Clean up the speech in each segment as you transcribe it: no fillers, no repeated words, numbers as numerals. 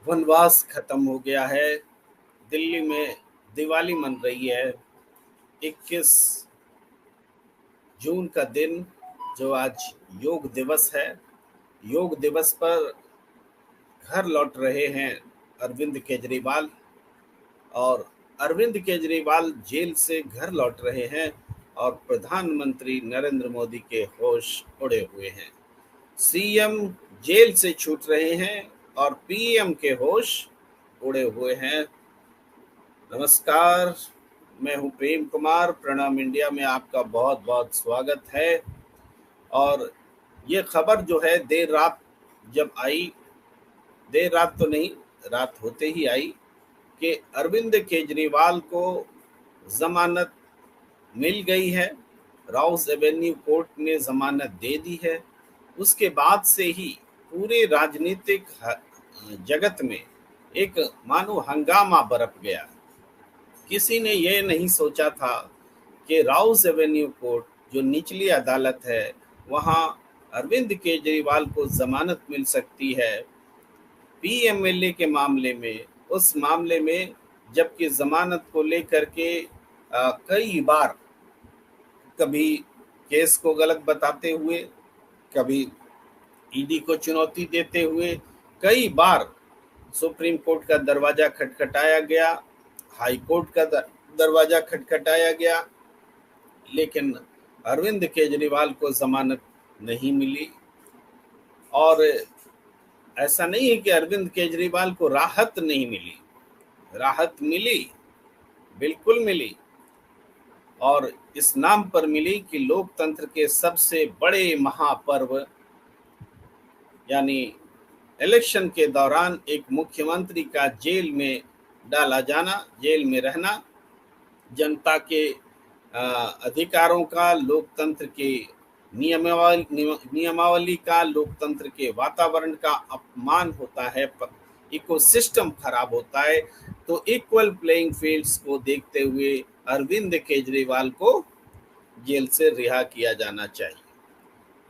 वनवास खत्म हो गया है। दिल्ली में दिवाली मन रही है। 21 जून का दिन, जो आज योग दिवस है। योग दिवस पर घर लौट रहे हैं अरविंद केजरीवाल। और अरविंद केजरीवाल जेल से घर लौट रहे हैं और प्रधानमंत्री नरेंद्र मोदी के होश उड़े हुए हैं। सीएम जेल से छूट रहे हैं और पीएम के होश उड़े हुए हैं। नमस्कार, मैं हूं प्रेम कुमार। प्रणाम इंडिया में आपका बहुत बहुत स्वागत है। और ये खबर जो है देर रात जब आई, देर रात तो नहीं, रात होते ही आई कि अरविंद केजरीवाल को जमानत मिल गई है। राउस एवेन्यू कोर्ट ने जमानत दे दी है। उसके बाद से ही पूरे राजनीतिक जगत में एक मानो हंगामा बरप गया। किसी ने यह नहीं सोचा था कि राउस एवेन्यू कोर्ट, जो निचली अदालत है, वहां अरविंद केजरीवाल को जमानत मिल सकती है पीएमएलए के मामले में। उस मामले में जबकि जमानत को लेकर के कई बार, कभी केस को गलत बताते हुए, कभी ईडी को चुनौती देते हुए, कई बार सुप्रीम कोर्ट का दरवाजा खटखटाया गया, हाई कोर्ट का दरवाजा खटखटाया गया, लेकिन अरविंद केजरीवाल को जमानत नहीं मिली। और ऐसा नहीं है कि अरविंद केजरीवाल को राहत नहीं मिली, राहत मिली, बिल्कुल मिली। और इस नाम पर मिली कि लोकतंत्र के सबसे बड़े महापर्व यानी इलेक्शन के दौरान एक मुख्यमंत्री का जेल में डाला जाना, जेल में रहना, जनता के अधिकारों का, लोकतंत्र के नियमावली का, लोकतंत्र के वातावरण का अपमान होता है, इकोसिस्टम खराब होता है। तो इक्वल प्लेइंग फील्ड्स को देखते हुए अरविंद केजरीवाल को जेल से रिहा किया जाना चाहिए।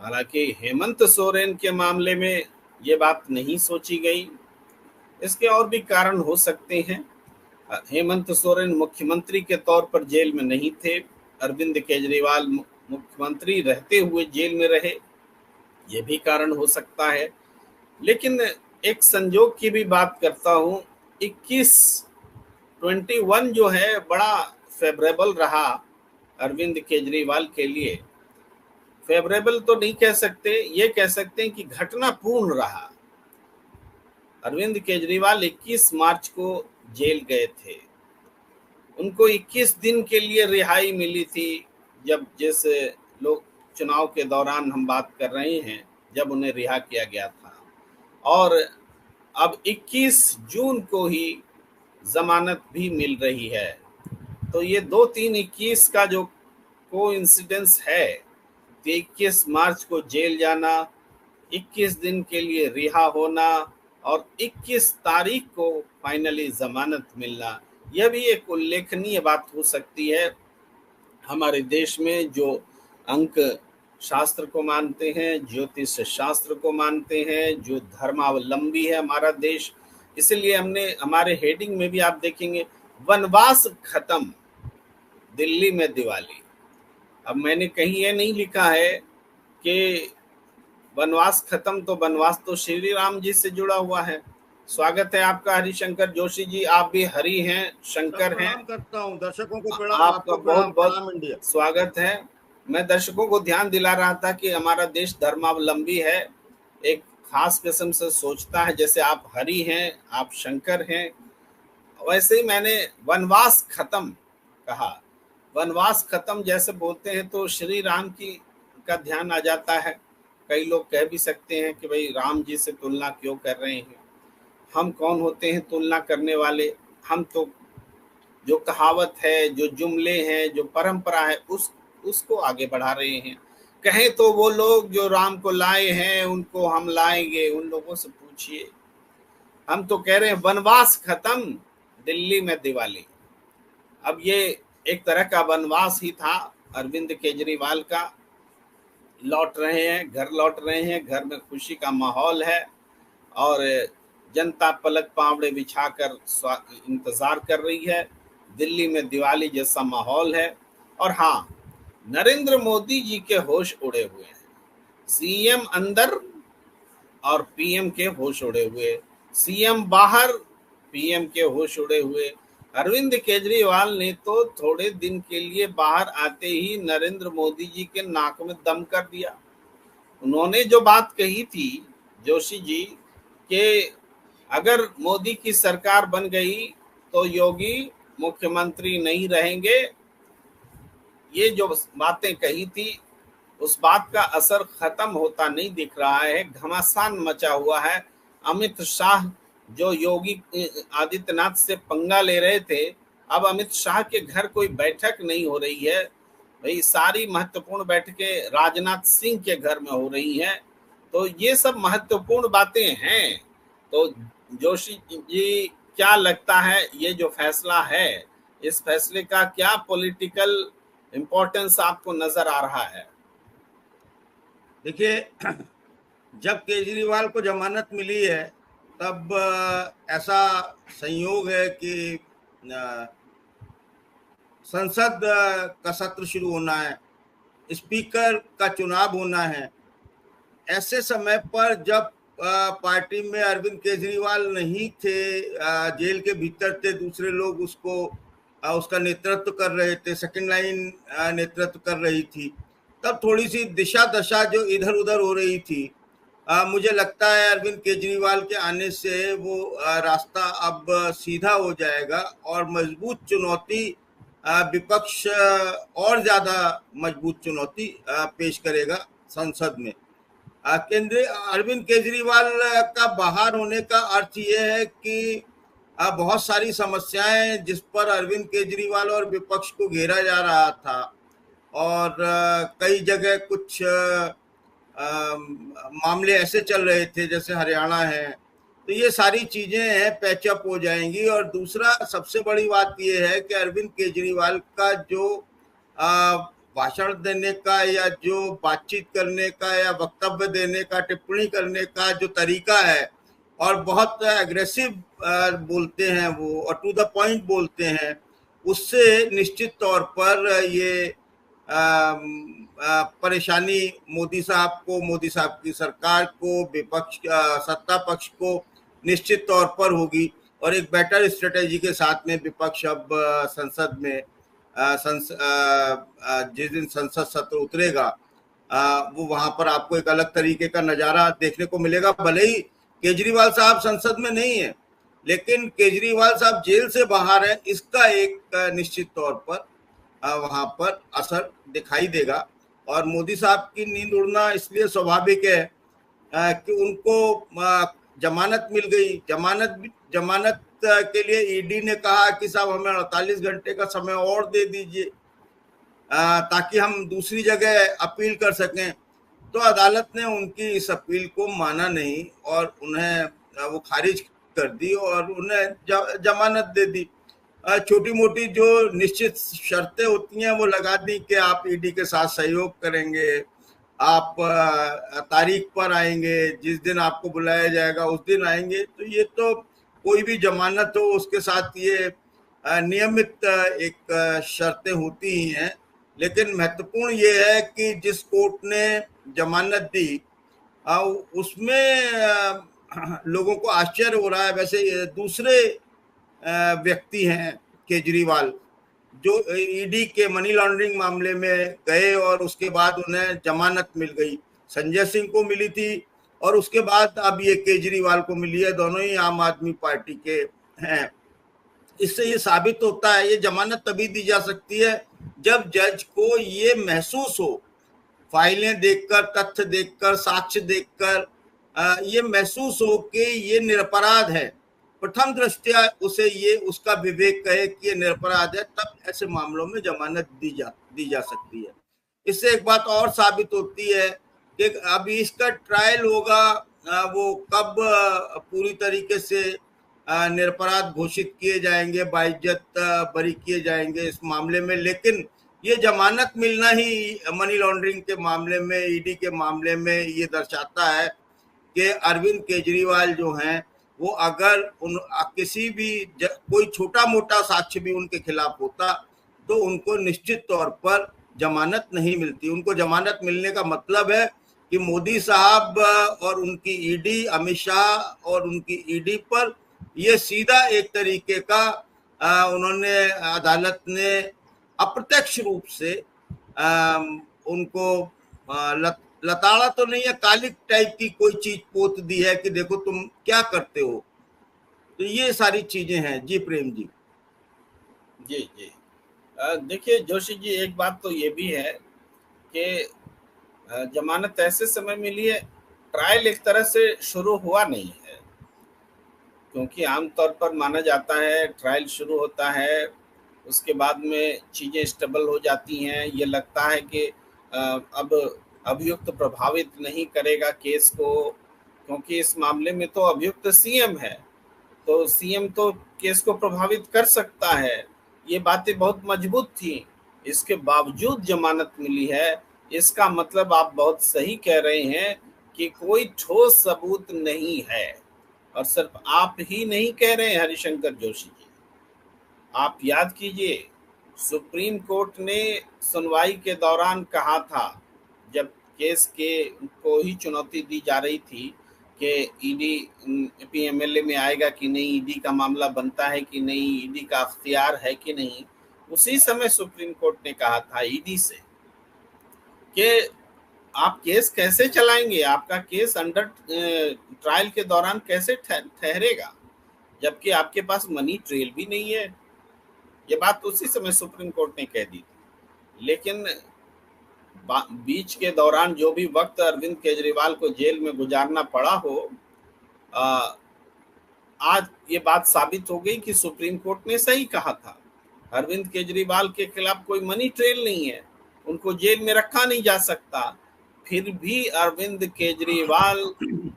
हालांकि हेमंत सोरेन के मामले में ये बात नहीं सोची गई। इसके और भी कारण हो सकते हैं। हेमंत सोरेन मुख्यमंत्री के तौर पर जेल में नहीं थे, अरविंद केजरीवाल मुख्यमंत्री रहते हुए जेल में रहे, ये भी कारण हो सकता है। लेकिन एक संजोग की भी बात करता हूं। 21 जो है बड़ा फेवरेबल रहा अरविंद केजरीवाल के लिए। फेवरेबल तो नहीं कह सकते, ये कह सकते हैं कि घटनापूर्ण रहा। अरविंद केजरीवाल 21 मार्च को जेल गए थे। उनको 21 दिन के लिए रिहाई मिली थी। जब जैसे लोग चुनाव के दौरान हम बात कर रहे हैं, जब उन्हें रिहा किया गया था। और अब 21 जून को ही जमानत भी मिल रही है। तो ये 2-3-21 का जो कोइंसिडेंस है, 21 मार्च को जेल जाना, 21 दिन के लिए रिहा होना और 21 तारीख को फाइनली जमानत मिलना, यह भी एक उल्लेखनीय बात हो सकती है। हमारे देश में जो अंक शास्त्र को मानते हैं, ज्योतिष शास्त्र को मानते हैं, जो धर्मावलंबी है हमारा देश, इसलिए हमने हमारे हेडिंग में भी आप देखेंगे, वनवास खत्म, दिल्ली में दिवाली। अब मैंने कहीं ये नहीं लिखा है कि वनवास खत्म, तो वनवास तो श्री राम जी से जुड़ा हुआ है। स्वागत है आपका हरिशंकर जोशी जी। आप भी हरि हैं, शंकर हैं। प्रणाम करता हूं, दर्शकों को प्रणाम, आपका आपको बहुत प्रणाम, प्रणाम बहुत इंडिया। स्वागत है। मैं दर्शकों को ध्यान दिला रहा था कि हमारा देश धर्मावलंबी है, एक खास किस्म से सोचता है। जैसे आप हरि हैं, आप शंकर हैं, वैसे ही मैंने वनवास खत्म कहा। वनवास खत्म जैसे बोलते हैं तो श्री राम की का ध्यान आ जाता है। कई लोग कह भी सकते हैं कि भाई राम जी से तुलना क्यों कर रहे हैं, हम कौन होते हैं तुलना करने वाले। हम तो जो कहावत है, जो जुमले हैं, जो परंपरा है, उसको आगे बढ़ा रहे हैं। कहें तो वो लोग जो राम को लाए हैं उनको हम लाएंगे, उन लोगों से पूछिए। हम तो कह रहे हैं वनवास खत्म, दिल्ली में दिवाली। अब ये एक तरह का वनवास ही था अरविंद केजरीवाल का। लौट रहे हैं, घर लौट रहे हैं, घर में खुशी का माहौल है। और जनता पलक पावड़े बिछाकर इंतजार कर रही है। दिल्ली में दिवाली जैसा माहौल है। और हाँ, नरेंद्र मोदी जी के होश उड़े हुए हैं। सीएम अंदर और पीएम के होश उड़े हुए, सीएम बाहर, पीएम के होश उड़े हुए। अरविंद केजरीवाल ने तो थोड़े दिन के लिए बाहर आते ही नरेंद्र मोदी जी के नाक में दम कर दिया। उन्होंने जो बात कही थी जोशी जी कि अगर मोदी की सरकार बन गई तो योगी मुख्यमंत्री नहीं रहेंगे, ये जो बातें कही थी उस बात का असर खत्म होता नहीं दिख रहा है। घमासान मचा हुआ है। अमित शाह जो योगी आदित्यनाथ से पंगा ले रहे थे, अब अमित शाह के घर कोई बैठक नहीं हो रही है भाई, सारी महत्वपूर्ण बैठकें राजनाथ सिंह के घर में हो रही हैं। तो ये सब महत्वपूर्ण बातें हैं। तो जोशी जी, क्या लगता है ये जो फैसला है, इस फैसले का क्या पॉलिटिकल इम्पोर्टेंस आपको नजर आ रहा है? देखिए, जब केजरीवाल को जमानत मिली है तब ऐसा संयोग है कि संसद का सत्र शुरू होना है, स्पीकर का चुनाव होना है। ऐसे समय पर जब पार्टी में अरविंद केजरीवाल नहीं थे, जेल के भीतर थे, दूसरे लोग उसका नेतृत्व कर रहे थे, सेकंड लाइन नेतृत्व कर रही थी, तब थोड़ी सी दिशा दशा जो इधर उधर हो रही थी। मुझे लगता है अरविंद केजरीवाल के आने से वो रास्ता अब सीधा हो जाएगा और मजबूत चुनौती, विपक्ष और ज्यादा मजबूत चुनौती पेश करेगा संसद में। केंद्रीय अरविंद केजरीवाल का बाहर होने का अर्थ ये है कि बहुत सारी समस्याएं जिस पर अरविंद केजरीवाल और विपक्ष को घेरा जा रहा था, और कई जगह कुछ मामले ऐसे चल रहे थे जैसे हरियाणा है, तो ये सारी चीजें हैं पैचअप हो जाएंगी। और दूसरा सबसे बड़ी बात ये है कि अरविंद केजरीवाल का जो भाषण देने का या जो बातचीत करने का या वक्तव्य देने का, टिप्पणी करने का जो तरीका है, और बहुत एग्रेसिव बोलते हैं वो और टू द पॉइंट बोलते हैं, उससे निश्चित तौर पर ये परेशानी मोदी साहब की सरकार को, विपक्ष सत्ता पक्ष को निश्चित तौर पर होगी। और एक बेटर स्ट्रेटेजी के साथ में विपक्ष अब संसद में जिस दिन संसद सत्र उतरेगा, वो वहां पर आपको एक अलग तरीके का नजारा देखने को मिलेगा। भले ही केजरीवाल साहब संसद में नहीं है, लेकिन केजरीवाल साहब जेल से बाहर है, इसका एक निश्चित तौर पर वहां पर असर दिखाई देगा। और मोदी साहब की नींद उड़ना इसलिए स्वाभाविक है कि उनको जमानत मिल गई। जमानत के लिए ईडी ने कहा कि साहब हमें 48 घंटे का समय और दे दीजिए ताकि हम दूसरी जगह अपील कर सकें। तो अदालत ने उनकी इस अपील को माना नहीं और उन्हें वो खारिज कर दी और उन्हें जमानत दे दी। छोटी मोटी जो निश्चित शर्तें होती हैं वो लगा दी कि आप ईडी के साथ सहयोग करेंगे, आप तारीख पर आएंगे, जिस दिन आपको बुलाया जाएगा उस दिन आएंगे। तो ये तो कोई भी जमानत हो उसके साथ ये नियमित एक शर्तें होती ही हैं। लेकिन महत्वपूर्ण ये है कि जिस कोर्ट ने जमानत दी उसमें लोगों को आश्चर्य हो रहा है। वैसे दूसरे व्यक्ति हैं केजरीवाल जो ईडी के मनी लॉन्ड्रिंग मामले में गए और उसके बाद उन्हें जमानत मिल गई। संजय सिंह को मिली थी और उसके बाद अब ये केजरीवाल को मिली है। दोनों ही आम आदमी पार्टी के हैं। इससे ये साबित होता है, ये जमानत तभी दी जा सकती है जब जज को ये महसूस हो, फाइलें देखकर, तथ्य देखकर, साक्ष्य देखकर ये महसूस हो कि ये निरपराध है। प्रथम दृष्टया उसे ये उसका विवेक कहे कि ये निरपराध है, तब ऐसे मामलों में जमानत दी जा सकती है। इससे एक बात और साबित होती है कि अभी इसका ट्रायल होगा, वो कब पूरी तरीके से निरपराध घोषित किए जाएंगे, बाइज्जत बरी किए जाएंगे इस मामले में। लेकिन ये जमानत मिलना ही मनी लॉन्ड्रिंग के मामले में, ईडी के मामले में ये दर्शाता है कि अरविंद केजरीवाल जो हैं वो अगर किसी भी कोई छोटा मोटा साक्ष्य भी उनके खिलाफ होता तो उनको निश्चित तौर पर जमानत नहीं मिलती। उनको जमानत मिलने का मतलब है कि मोदी साहब और उनकी ईडी, अमित शाह और उनकी ईडी पर ये सीधा एक तरीके का उन्होंने, अदालत ने अप्रत्यक्ष रूप से उनको लताड़ा तो नहीं है, कालिक टाइप की कोई चीज पोत दी है कि देखो तुम क्या करते हो। तो ये सारी चीजें हैं। जी प्रेम जी। जी जी, देखिए जोशी जी, एक बात तो ये भी है कि जमानत ऐसे समय मिली है, ट्रायल एक तरह से शुरू हुआ नहीं है, क्योंकि आमतौर पर माना जाता है ट्रायल शुरू होता है, उसके बाद में चीज़ें स्टेबल हो जाती हैं, ये लगता है कि अब अभियुक्त प्रभावित नहीं करेगा केस को, क्योंकि इस मामले में तो अभियुक्त सीएम है, तो सीएम तो केस को प्रभावित कर सकता है। ये बातें बहुत मजबूत थी, इसके बावजूद जमानत मिली है। इसका मतलब आप बहुत सही कह रहे हैं कि कोई ठोस सबूत नहीं है। और सिर्फ आप ही नहीं कह रहे हैं हरिशंकर जोशी जी, आप याद कीजिए, सुप्रीम कोर्ट ने सुनवाई के दौरान कहा था, जब केस के को ही चुनौती दी जा रही थी कि ईडी पीएमएलए में आएगा कि नहीं, ईडी का मामला बनता है कि नहीं, ईडी का अख्तियार है कि नहीं, उसी समय सुप्रीम कोर्ट ने कहा था ईडी से कि आप केस कैसे चलाएंगे, आपका केस अंडर ट्रायल के दौरान कैसे ठहरेगा, जबकि आपके पास मनी ट्रेल भी नहीं है। ये बात उसी समय सुप्रीम कोर्ट ने कह दी थी। लेकिन बीच के दौरान जो भी वक्त अरविंद केजरीवाल को जेल में गुजारना पड़ा हो, आज ये बात साबित हो गई कि सुप्रीम कोर्ट ने सही कहा था। अरविंद केजरीवाल के खिलाफ कोई मनी ट्रेल नहीं है, उनको जेल में रखा नहीं जा सकता, फिर भी अरविंद केजरीवाल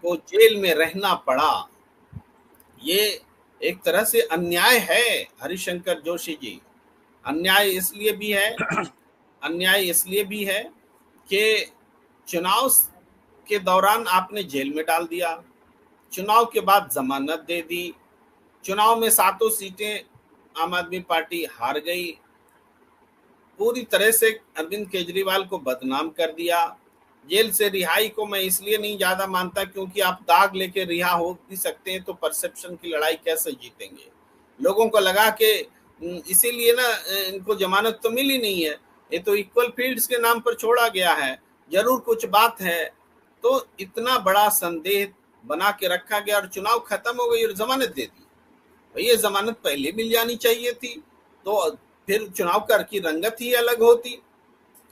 को जेल में रहना पड़ा। ये एक तरह से अन्याय है हरिशंकर जोशी जी। अन्याय इसलिए भी है कि चुनाव के दौरान आपने जेल में डाल दिया, चुनाव के बाद जमानत दे दी, चुनाव में 7 सीटें आम आदमी पार्टी हार गई, पूरी तरह से अरविंद केजरीवाल को बदनाम कर दिया। जेल से रिहाई को मैं इसलिए नहीं ज्यादा मानता क्योंकि आप दाग लेके रिहा हो भी सकते हैं, तो परसेप्शन की लड़ाई कैसे जीतेंगे। लोगों को लगा कि इसीलिए ना इनको जमानत तो मिली नहीं है, ये तो इक्वल फील्ड्स के नाम पर छोड़ा गया है, जरूर कुछ बात है। तो इतना बड़ा संदेह बना के रखा गया और चुनाव खत्म हो गई और जमानत दे दी। भैया जमानत पहले मिल जानी चाहिए थी, तो फिर चुनाव कर की रंगत ही अलग होती।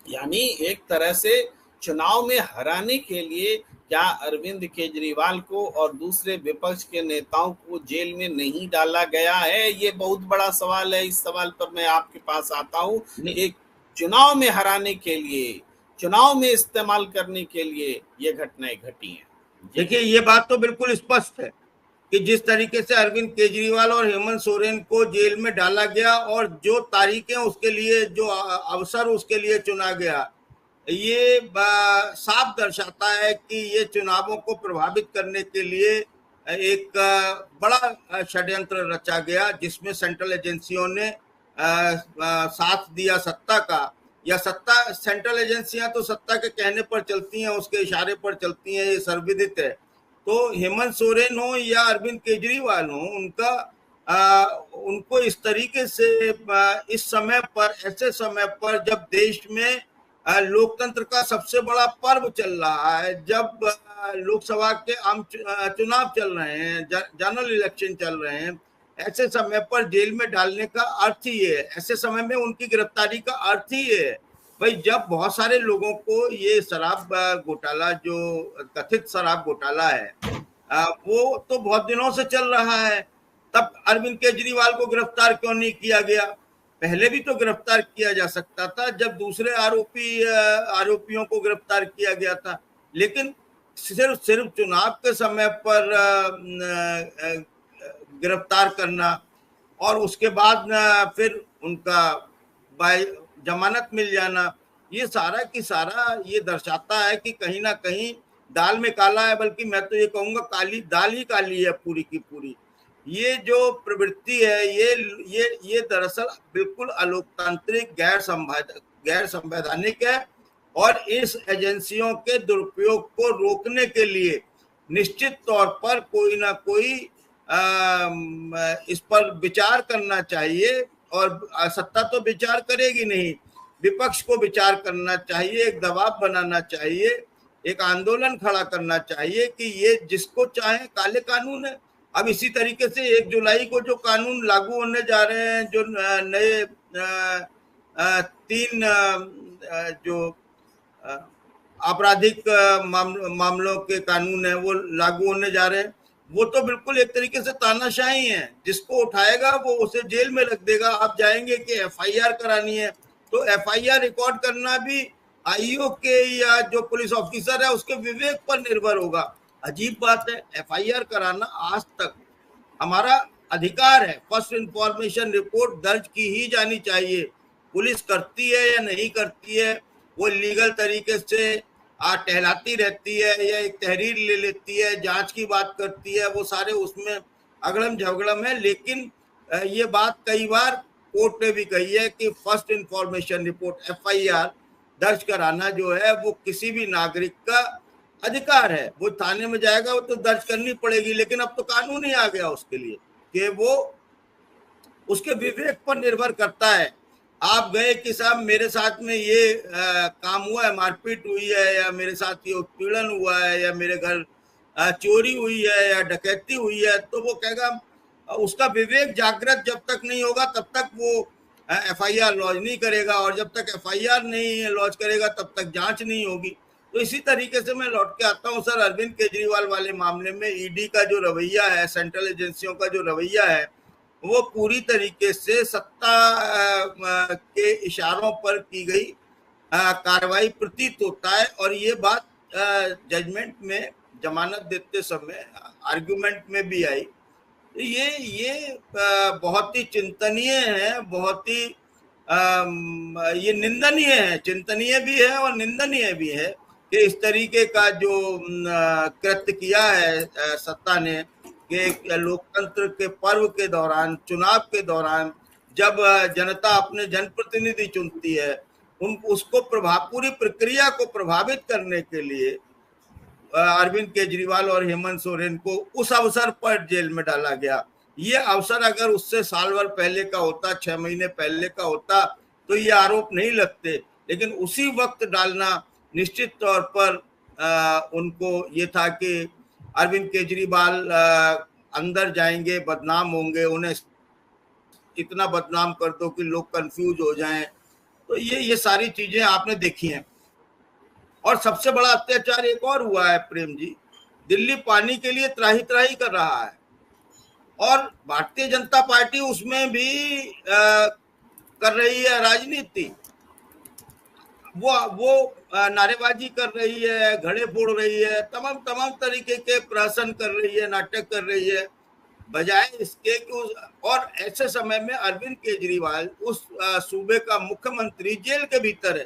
यानी एक तरह से चुनाव में हराने के लिए क्या अरविंद केजरीवाल को और दूसरे विपक्ष के नेताओं को जेल में नहीं डाला गया है? ये बहुत बड़ा सवाल है। इस सवाल पर मैं आपके पास आता हूँ। एक चुनाव में हराने के लिए, चुनाव में इस्तेमाल करने के लिए ये घटनाएं घटी हैं। देखिए, ये बात तो बिल्कुल स्पष्ट है कि जिस तरीके से अरविंद केजरीवाल और हेमंत सोरेन को जेल में डाला गया और जो तारीखें उसके लिए, जो अवसर उसके लिए चुना गया, ये साफ दर्शाता है कि ये चुनावों को प्रभावित करने के लिए एक बड़ा षड्यंत्र रचा गया, जिसमें सेंट्रल एजेंसियों ने साथ दिया सत्ता का। या सेंट्रल एजेंसियां तो सत्ता के कहने पर चलती हैं, उसके इशारे पर चलती हैं, ये सर्वविदित है। तो हेमंत सोरेन हो या अरविंद केजरीवाल हो, उनको इस तरीके से इस समय पर, ऐसे समय पर जब देश में लोकतंत्र का सबसे बड़ा पर्व चल रहा है, जब लोकसभा के आम चुनाव चल रहे हैं, जनरल इलेक्शन चल रहे हैं, ऐसे समय पर जेल में डालने का अर्थ ही है, ऐसे समय में उनकी गिरफ्तारी का अर्थ ही है। भाई, जब बहुत सारे लोगों को ये शराब घोटाला, जो कथित शराब घोटाला है, वो तो बहुत दिनों से चल रहा है, तब अरविंद केजरीवाल को गिरफ्तार क्यों नहीं किया गया? पहले भी तो गिरफ्तार किया जा सकता था, जब दूसरे आरोपियों को गिरफ्तार किया गया था। लेकिन सिर्फ चुनाव के समय पर गिरफ्तार करना और उसके बाद फिर उनका जमानत मिल जाना, ये सारा की सारा ये दर्शाता है कि कहीं ना कहीं दाल में काला है, बल्कि मैं तो ये कहूंगा काली दाल ही काली है पूरी की पूरी। ये जो प्रवृत्ति है ये दरअसल बिल्कुल अलोकतांत्रिक, गैर संवैधानिक है, और इस एजेंसियों के दुरुपयोग को रोकने के लिए निश्चित तौर पर कोई ना कोई इस पर विचार करना चाहिए। और सत्ता तो विचार करेगी नहीं, विपक्ष को विचार करना चाहिए, एक दबाव बनाना चाहिए, एक आंदोलन खड़ा करना चाहिए कि ये जिसको चाहे काले कानून है। अब इसी तरीके से 1 जुलाई को जो कानून लागू होने जा रहे हैं, जो नए 3 जो आपराधिक मामलों के कानून है वो लागू होने जा रहे हैं, वो तो बिल्कुल एक तरीके से तानाशाही है। जिसको उठाएगा वो उसे जेल में रख देगा। आप जाएंगे कि एफआईआर करानी है, तो एफआईआर रिकॉर्ड करना भी आईओ के या जो पुलिस ऑफिसर है उसके विवेक पर निर्भर होगा। अजीब बात है, एफआईआर कराना आज तक हमारा अधिकार है। फर्स्ट इंफॉर्मेशन रिपोर्ट दर्ज की ही जानी चाहिए। पुलिस करती है या नहीं करती है, वो लीगल तरीके से टहलाती रहती है या एक तहरीर ले लेती है, जांच की बात करती है, वो सारे उसमें अगड़म झगड़म है। लेकिन ये बात कई बार कोर्ट ने भी कही है कि फर्स्ट इंफॉर्मेशन रिपोर्ट एफआईआर दर्ज कराना जो है वो किसी भी नागरिक का अधिकार है। वो थाने में जाएगा वो तो दर्ज करनी पड़ेगी, लेकिन अब तो कानून ही आ गया उसके लिए कि वो उसके विवेक पर निर्भर करता है। आप गए कि साहब मेरे साथ में ये काम हुआ है, मारपीट हुई है, या मेरे साथ ये उत्पीड़न हुआ है, या मेरे घर चोरी हुई है या डकैती हुई है, तो वो कहेगा, उसका विवेक जागृत जब तक नहीं होगा तब तक वो एफआईआर लॉन्च नहीं करेगा, और जब तक एफआईआर नहीं लॉन्च करेगा तब तक जांच नहीं होगी। तो इसी तरीके से मैं लौट के आता हूँ सर, अरविंद केजरीवाल वाले मामले में ईडी का जो रवैया है, सेंट्रल एजेंसियों का जो रवैया है, वो पूरी तरीके से सत्ता के इशारों पर की गई कार्रवाई प्रतीत होता है। और ये बात जजमेंट में जमानत देते समय आर्गुमेंट में भी आई। ये बहुत ही चिंतनीय है, बहुत ही ये निंदनीय है, चिंतनीय भी है और निंदनीय भी है कि इस तरीके का जो कृत्य किया है सत्ता ने, कि लोकतंत्र के पर्व के दौरान, चुनाव के दौरान, जब जनता अपने जनप्रतिनिधि चुनती है, उसको पूरी प्रक्रिया को प्रभावित करने के लिए अरविंद केजरीवाल और हेमंत सोरेन को उस अवसर पर जेल में डाला गया। ये अवसर अगर उससे साल भर पहले का होता, 6 महीने पहले का होता, तो ये आरोप नहीं लगते। लेकिन उसी वक्त डालना निश्चित तौर पर उनको ये था कि अरविंद केजरीवाल अंदर जाएंगे, बदनाम होंगे, उन्हें इतना बदनाम कर दो कि लोग कंफ्यूज हो जाएं। तो ये सारी चीजें आपने देखी हैं। और सबसे बड़ा अत्याचार एक और हुआ है प्रेम जी, दिल्ली पानी के लिए त्राही त्राही कर रहा है, और भारतीय जनता पार्टी उसमें भी कर रही है राजनीति। वो नारेबाजी कर रही है, घड़े फोड़ रही है, तमाम तरीके के प्रहसन कर रही है, नाटक कर रही है, बजाय इसके कि और ऐसे समय में अरविंद केजरीवाल उस सूबे का मुख्यमंत्री जेल के भीतर है।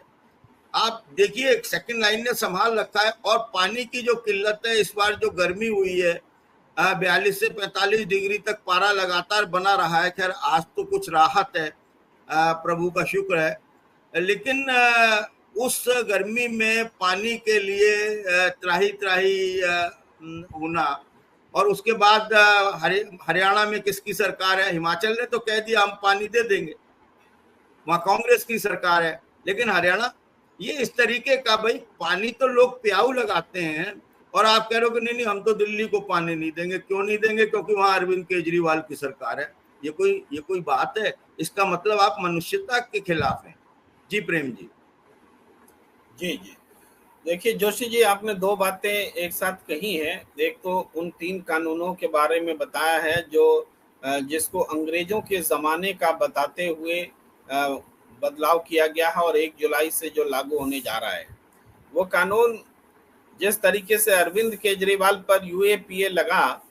आप देखिए, एक सेकंड लाइन ने संभाल रखा है। और पानी की जो किल्लत है, इस बार जो गर्मी हुई है, 42 से 45 डिग्री तक पारा लगातार बना रहा है। खैर आज तो कुछ राहत है, प्रभु का शुक्र है, लेकिन उस गर्मी में पानी के लिए त्राही त्राही होना। और उसके बाद हरियाणा में किसकी सरकार है? हिमाचल ने तो कह दिया हम पानी दे देंगे, वहां कांग्रेस की सरकार है। लेकिन हरियाणा, ये इस तरीके का, भाई पानी तो लोग प्याऊ लगाते हैं, और आप कह रहे हो कि नहीं हम तो दिल्ली को पानी नहीं देंगे। क्यों नहीं देंगे? क्योंकि वहां अरविंद केजरीवाल की सरकार है। ये कोई बात है? इसका मतलब आप मनुष्यता के खिलाफ हैं। जी प्रेम जी। जी देखिए जोशी जी, आपने 2 बातें एक साथ कही हैं। एक तो उन 3 कानूनों के बारे में बताया है जो जिसको अंग्रेजों के ज़माने का बताते हुए बदलाव किया गया है, और 1 जुलाई से जो लागू होने जा रहा है वो कानून, जिस तरीके से अरविंद केजरीवाल पर यूएपीए लगा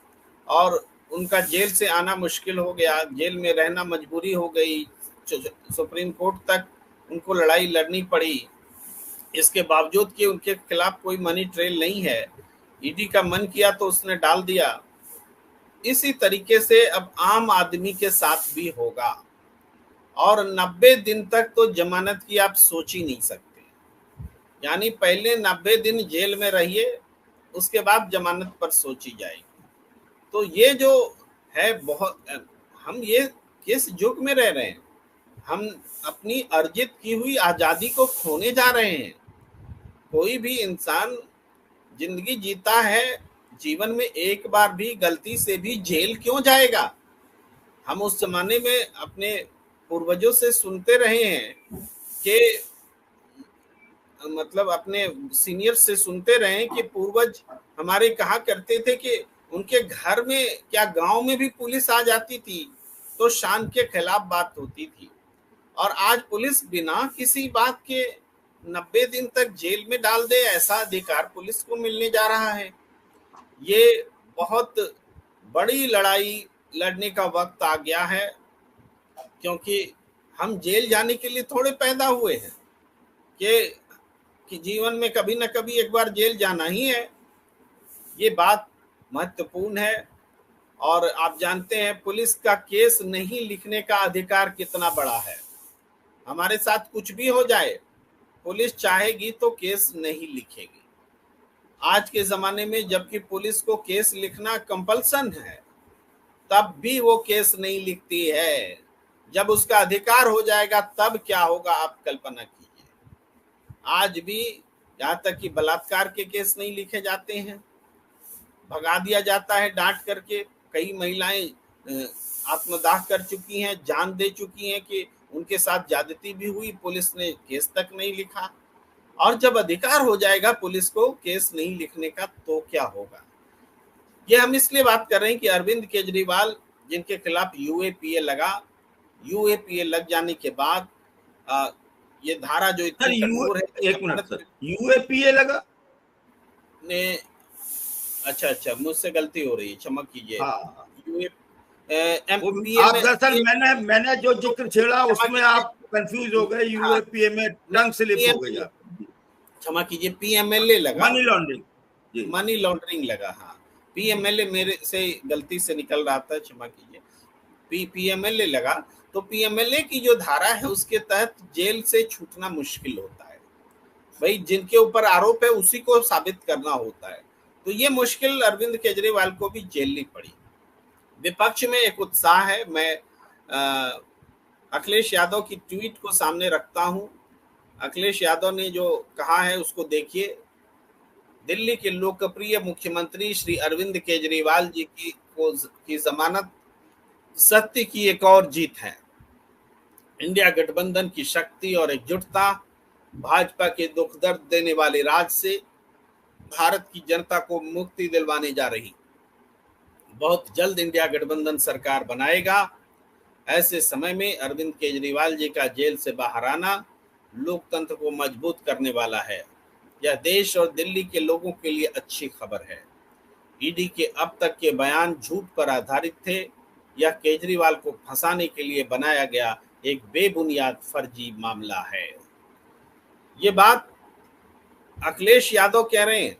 और उनका जेल से आना मुश्किल हो गया, जेल में रहना मजबूरी हो गई, सुप्रीम कोर्ट तक उनको लड़ाई लड़नी पड़ी, इसके बावजूद कि उनके खिलाफ कोई मनी ट्रेल नहीं है, ईडी का मन किया तो उसने डाल दिया। इसी तरीके से अब आम आदमी के साथ भी होगा, और 90 दिन तक तो जमानत की आप सोच ही नहीं सकते। यानी पहले 90 दिन जेल में रहिए, उसके बाद जमानत पर सोची जाएगी। तो ये जो है बहुत, हम ये किस युग में रह रहे हैं? हम अपनी अर्जित की हुई आजादी को खोने जा रहे हैं। कोई भी इंसान जिंदगी जीता है, जीवन में एक बार भी गलती से भी जेल क्यों जाएगा? हम उस जमाने में अपने पूर्वजों से सुनते रहे हैं कि मतलब अपने सीनियर से सुनते रहे कि पूर्वज हमारे कहा करते थे कि उनके घर में क्या गांव में भी पुलिस आ जाती थी तो शान के खिलाफ बात होती थी। और आज पुलिस बिना किसी बात के 90 दिन तक जेल में डाल दे, ऐसा अधिकार पुलिस को मिलने जा रहा है। ये बहुत बड़ी लड़ाई लड़ने का वक्त आ गया है, क्योंकि हम जेल जाने के लिए थोड़े पैदा हुए हैं कि जीवन में कभी ना कभी एक बार जेल जाना ही है। ये बात महत्वपूर्ण है। और आप जानते हैं पुलिस का केस नहीं लिखने का अधिकार कितना बड़ा है। हमारे साथ कुछ भी हो जाए, पुलिस चाहेगी तो केस नहीं लिखेगी। आज के जमाने में जबकि पुलिस को केस लिखना कंपल्सन है, तब भी वो केस नहीं लिखती है। जब उसका अधिकार हो जाएगा तब क्या होगा, आप कल्पना कीजिए। आज भी यहाँ तक कि बलात्कार के केस नहीं लिखे जाते हैं, भगा दिया जाता है डांट करके। कई महिलाएं आत्मदाह कर चुकी हैं, जान दे चुकी हैं कि उनके साथ ज्यादती भी हुई, पुलिस ने केस तक नहीं लिखा। और जब अधिकार हो जाएगा पुलिस को केस नहीं लिखने का तो क्या होगा? ये हम इसलिए बात कर रहे हैं कि अरविंद केजरीवाल जिनके खिलाफ यूएपीए लगा, यूएपीए लग जाने के बाद ये धारा जो इतनी कठोर है। एक मिनट सर, यूएपीए लगा ने अच्छा मुझसे गलती हो रही है, क्षमा कीजिए। हाँ। आप दरअसल मैंने जो जिक्र छेड़ा उसमें आप कंफ्यूज हो गए। यूएपीए में टंग स्लिप हो गई, क्षमा कीजिए। पीएमएलए लगा, मनी लॉन्ड्रिंग लगा। हाँ, पीएमएलए मेरे से गलती से निकल रहा था, क्षमा कीजिए। पीएमएलए लगा तो पीएमएलए की जो धारा है उसके तहत जेल से छूटना मुश्किल होता है। भाई जिनके ऊपर आरोप है उसी को साबित करना होता है। तो ये मुश्किल अरविंद केजरीवाल को भी झेलनी पड़ी। विपक्ष में एक उत्साह है। मैं अखिलेश यादव की ट्वीट को सामने रखता हूं। अखिलेश यादव ने जो कहा है उसको देखिए। दिल्ली के लोकप्रिय मुख्यमंत्री श्री अरविंद केजरीवाल जी की जमानत सत्य की एक और जीत है। इंडिया गठबंधन की शक्ति और एकजुटता, भाजपा के दुख दर्द देने वाले राज से भारत की जनता को मुक्ति दिलवाने जा रही। बहुत जल्द इंडिया गठबंधन सरकार बनाएगा। ऐसे समय में अरविंद केजरीवाल जी का जेल से बाहर आना लोकतंत्र को मजबूत करने वाला है। यह देश और दिल्ली के लोगों के लिए अच्छी खबर है। ईडी के अब तक के बयान झूठ पर आधारित थे। यह केजरीवाल को फंसाने के लिए बनाया गया एक बेबुनियाद फर्जी मामला है। ये बात अखिलेश यादव कह रहे हैं,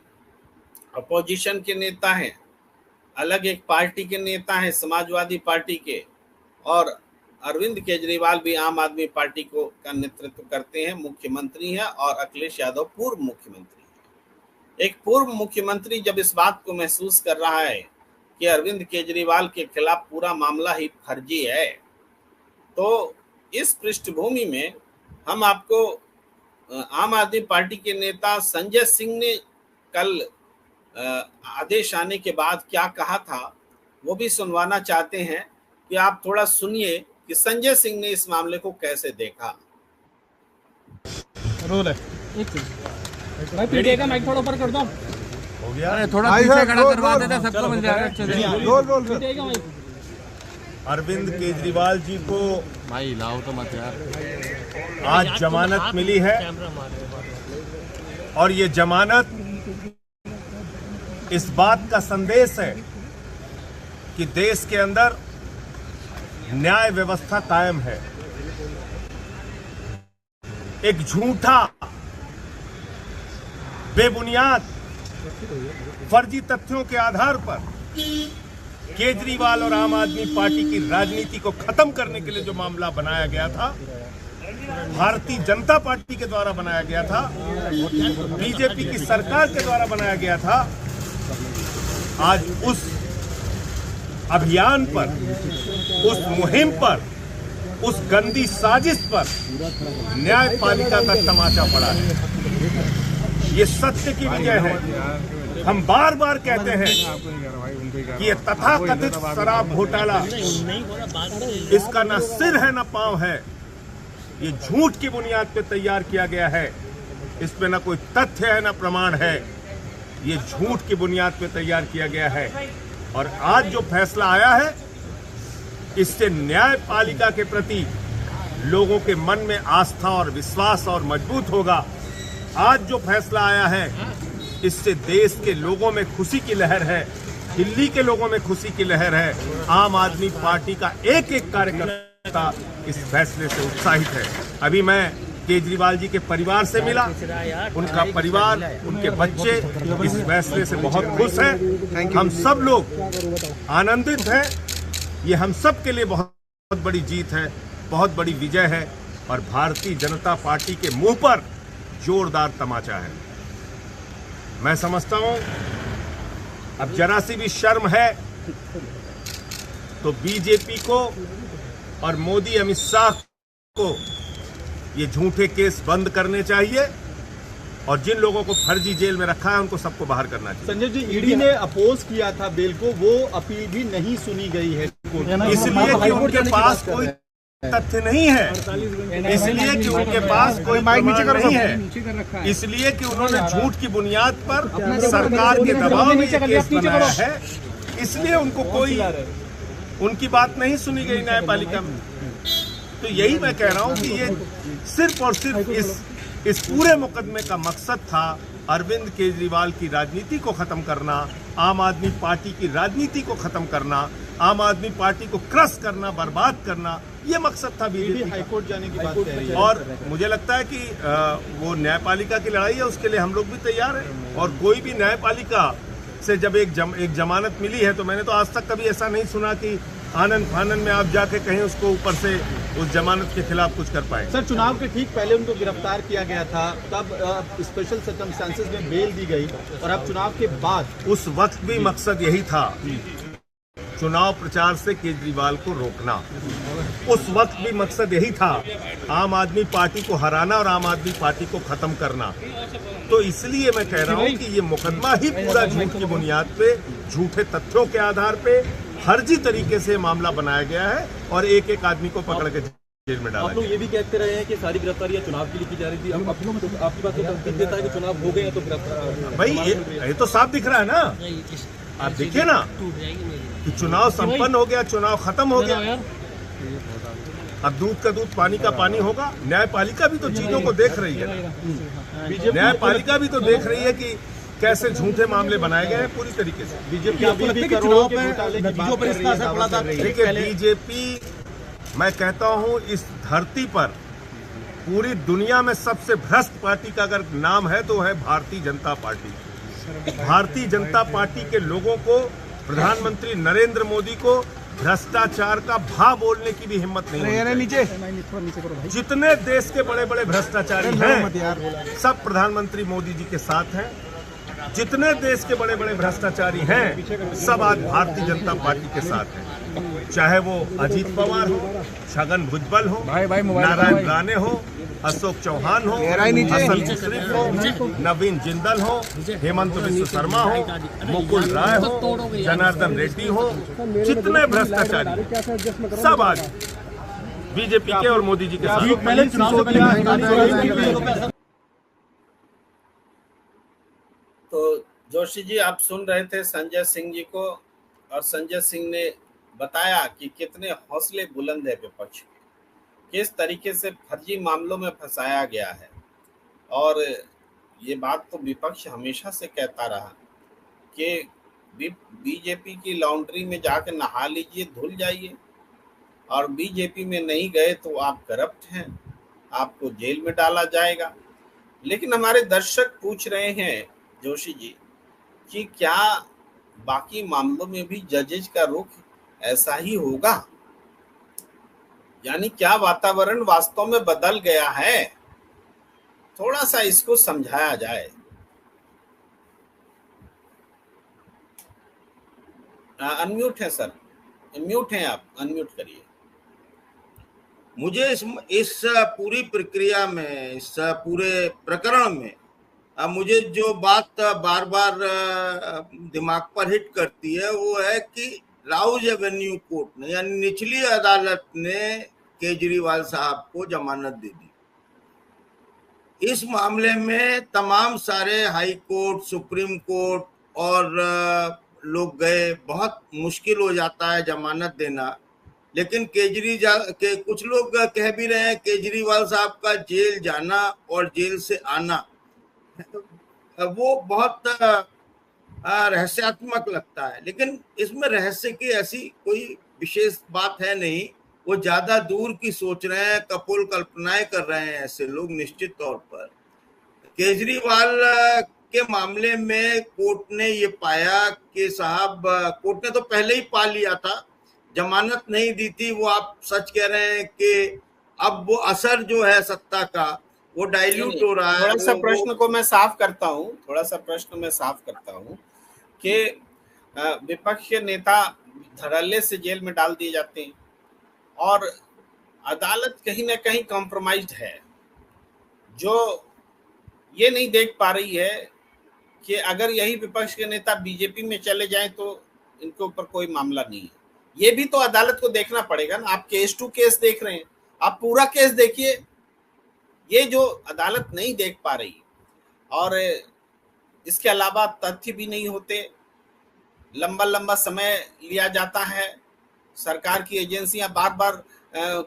अपोजिशन के नेता हैं, अलग एक पार्टी के नेता हैं, समाजवादी पार्टी के। और अरविंद केजरीवाल भी आम आदमी पार्टी का नेतृत्व करते हैं, मुख्यमंत्री हैं। और अखिलेश यादव पूर्व मुख्यमंत्री हैं। एक पूर्व मुख्यमंत्री जब इस बात को महसूस कर रहा है कि अरविंद केजरीवाल के खिलाफ पूरा मामला ही फर्जी है, तो इस पृष्ठभूमि में हम आपको आम आदमी पार्टी के नेता संजय सिंह ने कल आदेश आने के बाद क्या कहा था वो भी सुनवाना चाहते हैं कि आप थोड़ा सुनिए कि संजय सिंह ने इस मामले को कैसे देखा। रोल है, एक भाई पीटीआई का माइक थोड़ा ऊपर कर दो। हो गया, अरे थोड़ा पीछे खड़ा करवा देते, सबको मिल जाएगा अच्छे से। पीटीआई का माइक। अरविंद केजरीवाल जी को भाई लाओ तो मत यार। आज जमानत मिली है और ये जमानत इस बात का संदेश है कि देश के अंदर न्याय व्यवस्था कायम है। एक झूठा बेबुनियाद फर्जी तथ्यों के आधार पर केजरीवाल और आम आदमी पार्टी की राजनीति को खत्म करने के लिए जो मामला बनाया गया था, भारतीय जनता पार्टी के द्वारा बनाया गया था, बीजेपी की सरकार के द्वारा बनाया गया था, आज उस अभियान पर, उस मुहिम पर, उस गंदी साजिश पर न्यायपालिका का तमाचा पड़ा है। ये सत्य की विजय है। हम बार बार कहते हैं कि ये तथाकथित शराब घोटाला, इसका न सिर है न पांव है। ये झूठ की बुनियाद पे तैयार किया गया है। इसमें न कोई तथ्य है न प्रमाण है। ये झूठ की बुनियाद पे तैयार किया गया है। और आज जो फैसला आया है, इससे न्यायपालिका के प्रति लोगों के मन में आस्था और विश्वास और मजबूत होगा। आज जो फैसला आया है, इससे देश के लोगों में खुशी की लहर है, दिल्ली के लोगों में खुशी की लहर है। आम आदमी पार्टी का एक एक कार्यकर्ता इस फैसले से उत्साहित है। अभी मैं केजरीवाल जी के परिवार से मिला। उनका परिवार, उनके बच्चे इस फैसले से बहुत खुश हैं। हम सब लोग आनंदित हैं। ये हम सब के लिए बहुत बड़ी जीत है, बहुत बड़ी विजय है और भारतीय जनता पार्टी के मुंह पर जोरदार तमाचा है। मैं समझता हूं अब जरा सी भी शर्म है तो बीजेपी को और मोदी अमित शाह को ये झूठे केस बंद करने चाहिए और जिन लोगों को फर्जी जेल में रखा है उनको सबको बाहर करना चाहिए। संजय जी, ईडी ने अपोज किया था बेल को, वो अपील भी नहीं सुनी गई है, इसलिए कि उनके पास कोई तथ्य नहीं है, इसलिए कि उनके पास कोई प्रमाण नहीं है, इसलिए कि उन्होंने झूठ की बुनियाद पर सरकार के दबाव में ये केस बनाया है, इसलिए उनको कोई उनकी बात नहीं सुनी गई न्यायपालिका में। तो यही मैं कह रहा हूं कि ये सिर्फ और सिर्फ इस पूरे मुकदमे का मकसद था अरविंद केजरीवाल की राजनीति को खत्म करना, आम आदमी पार्टी की राजनीति को खत्म करना, आम आदमी पार्टी को क्रश करना, बर्बाद करना, ये मकसद था बीजेपी हाईकोर्ट जाने की बात कह रही है। और मुझे लगता है कि वो न्यायपालिका की लड़ाई है, उसके लिए हम लोग भी तैयार हैं। और कोई भी न्यायपालिका से जब एक जमानत मिली है, तो मैंने तो आज तक कभी ऐसा नहीं सुना कि आनंद फानंद में आप जाके कहीं उसको ऊपर से उस जमानत के खिलाफ कुछ कर पाए। सर, चुनाव के ठीक पहले उनको गिरफ्तार किया गया था, तब स्पेशल सर्कमस्टेंसेस में बेल दी गई और अब चुनाव के बाद उस वक्त भी मकसद यही था, चुनाव प्रचार से केजरीवाल को रोकना। उस वक्त भी मकसद यही था, आम आदमी पार्टी को हराना और आम आदमी पार्टी को खत्म करना। तो इसलिए मैं कह रहा हूं कि ये मुकदमा ही पूरा झूठ की बुनियाद पे, झूठे तथ्यों के आधार पे, फर्जी तरीके से मामला बनाया गया है और एक एक आदमी को पकड़ के जेल में डाला। आप लोग ये भी कहते रहे हैं कि सारी गिरफ्तारियां चुनाव के लिए की जा रही थी। अब आपकी बात तो तस्दीक देता है कि चुनाव हो गए तो गिरफ्तार। भाई ये तो साफ दिख रहा है ना, आप देखिए ना कि चुनाव संपन्न हो गया, चुनाव खत्म हो गया। अब दूध का दूध, पानी का पानी होगा। न्यायपालिका भी तो चीजों को देख रही है, न्यायपालिका भी तो देख रही है कि कैसे झूठे मामले बनाए गए हैं पूरी तरीके से। देखिए, बीजेपी, मैं कहता हूं इस धरती पर पूरी दुनिया में सबसे भ्रष्ट पार्टी का अगर नाम है तो है भारतीय जनता पार्टी। भारतीय जनता पार्टी के लोगों को, प्रधानमंत्री नरेंद्र मोदी को भ्रष्टाचार का भा बोलने की भी हिम्मत नहीं है। जितने देश के बड़े बड़े भ्रष्टाचारी हैं, सब प्रधानमंत्री मोदी जी के साथ हैं। जितने देश के बड़े बड़े भ्रष्टाचारी हैं, सब आज भारतीय जनता पार्टी के साथ हैं। चाहे वो अजीत पवार हो, छगन भुजबल हो, नारायण राणे हो, अशोक चौहान हो, हसन मुश्रीफ हो, नवीन जिंदल हो, हेमंत बिस्व शर्मा हो, मुकुल राय हो, जनार्दन रेड्डी हो, जितने भ्रष्टाचारी सब आज बीजेपी के और मोदी जी के साथ। तो जोशी जी, आप सुन रहे थे संजय सिंह जी को, और संजय सिंह ने बताया कि कितने हौसले बुलंद है विपक्ष, किस तरीके से फर्जी मामलों में फंसाया गया है। और ये बात तो विपक्ष हमेशा से कहता रहा कि बीजेपी की लॉन्ड्री में जाकर नहा लीजिए, धुल जाइए, और बीजेपी में नहीं गए तो आप करप्ट हैं, आपको जेल में डाला जाएगा। लेकिन हमारे दर्शक पूछ रहे हैं जोशी जी कि क्या बाकी मामलों में भी जजेज का रुख ऐसा ही होगा, यानी क्या वातावरण वास्तव में बदल गया है? थोड़ा सा इसको समझाया जाए। अनम्यूट है सर, म्यूट हैं आप, अनम्यूट करिए। मुझे इस पूरी प्रक्रिया में, इस पूरे प्रकरण में मुझे जो बात बार बार दिमाग पर हिट करती है वो है कि राउज एवेन्यू कोर्ट ने, यानी निचली अदालत ने केजरीवाल साहब को जमानत दे दी। इस मामले में तमाम सारे हाई कोर्ट, सुप्रीम कोर्ट और लोग गए, बहुत मुश्किल हो जाता है जमानत देना। लेकिन केजरीवाल के कुछ लोग कह भी रहे हैं केजरीवाल साहब का जेल जाना और जेल से आना वो बहुत रहस्यात्मक लगता है। लेकिन इसमें रहस्य की ऐसी कोई विशेष बात है नहीं। वो ज्यादा दूर की सोच रहे हैं, कपोल कल्पनाएं कर रहे हैं ऐसे लोग निश्चित तौर पर। केजरीवाल के मामले में कोर्ट ने ये पाया कि साहब, कोर्ट ने तो पहले ही पा लिया था, जमानत नहीं दी थी। वो आप सच कह रहे हैं कि अब वो असर जो है सत्ता का वो डाइल्यूट हो रहा है। थोड़ा सा प्रश्न को मैं साफ करता हूं, कि विपक्ष के नेता धड़ल्ले से जेल में डाल दिए जाते हैं और अदालत कहीं ना कहीं कॉम्प्रोमाइज्ड है, जो ये नहीं देख पा रही है कि अगर यही विपक्ष के नेता बीजेपी में चले जाएं तो इनके ऊपर कोई मामला नहीं है। ये भी तो अदालत को देखना पड़ेगा ना। आप केस टू केस देख रहे हैं, आप पूरा केस देखिए। ये जो अदालत नहीं देख पा रही, और इसके अलावा तथ्य भी नहीं होते, लंबा समय लिया जाता है। सरकार की एजेंसियां बार बार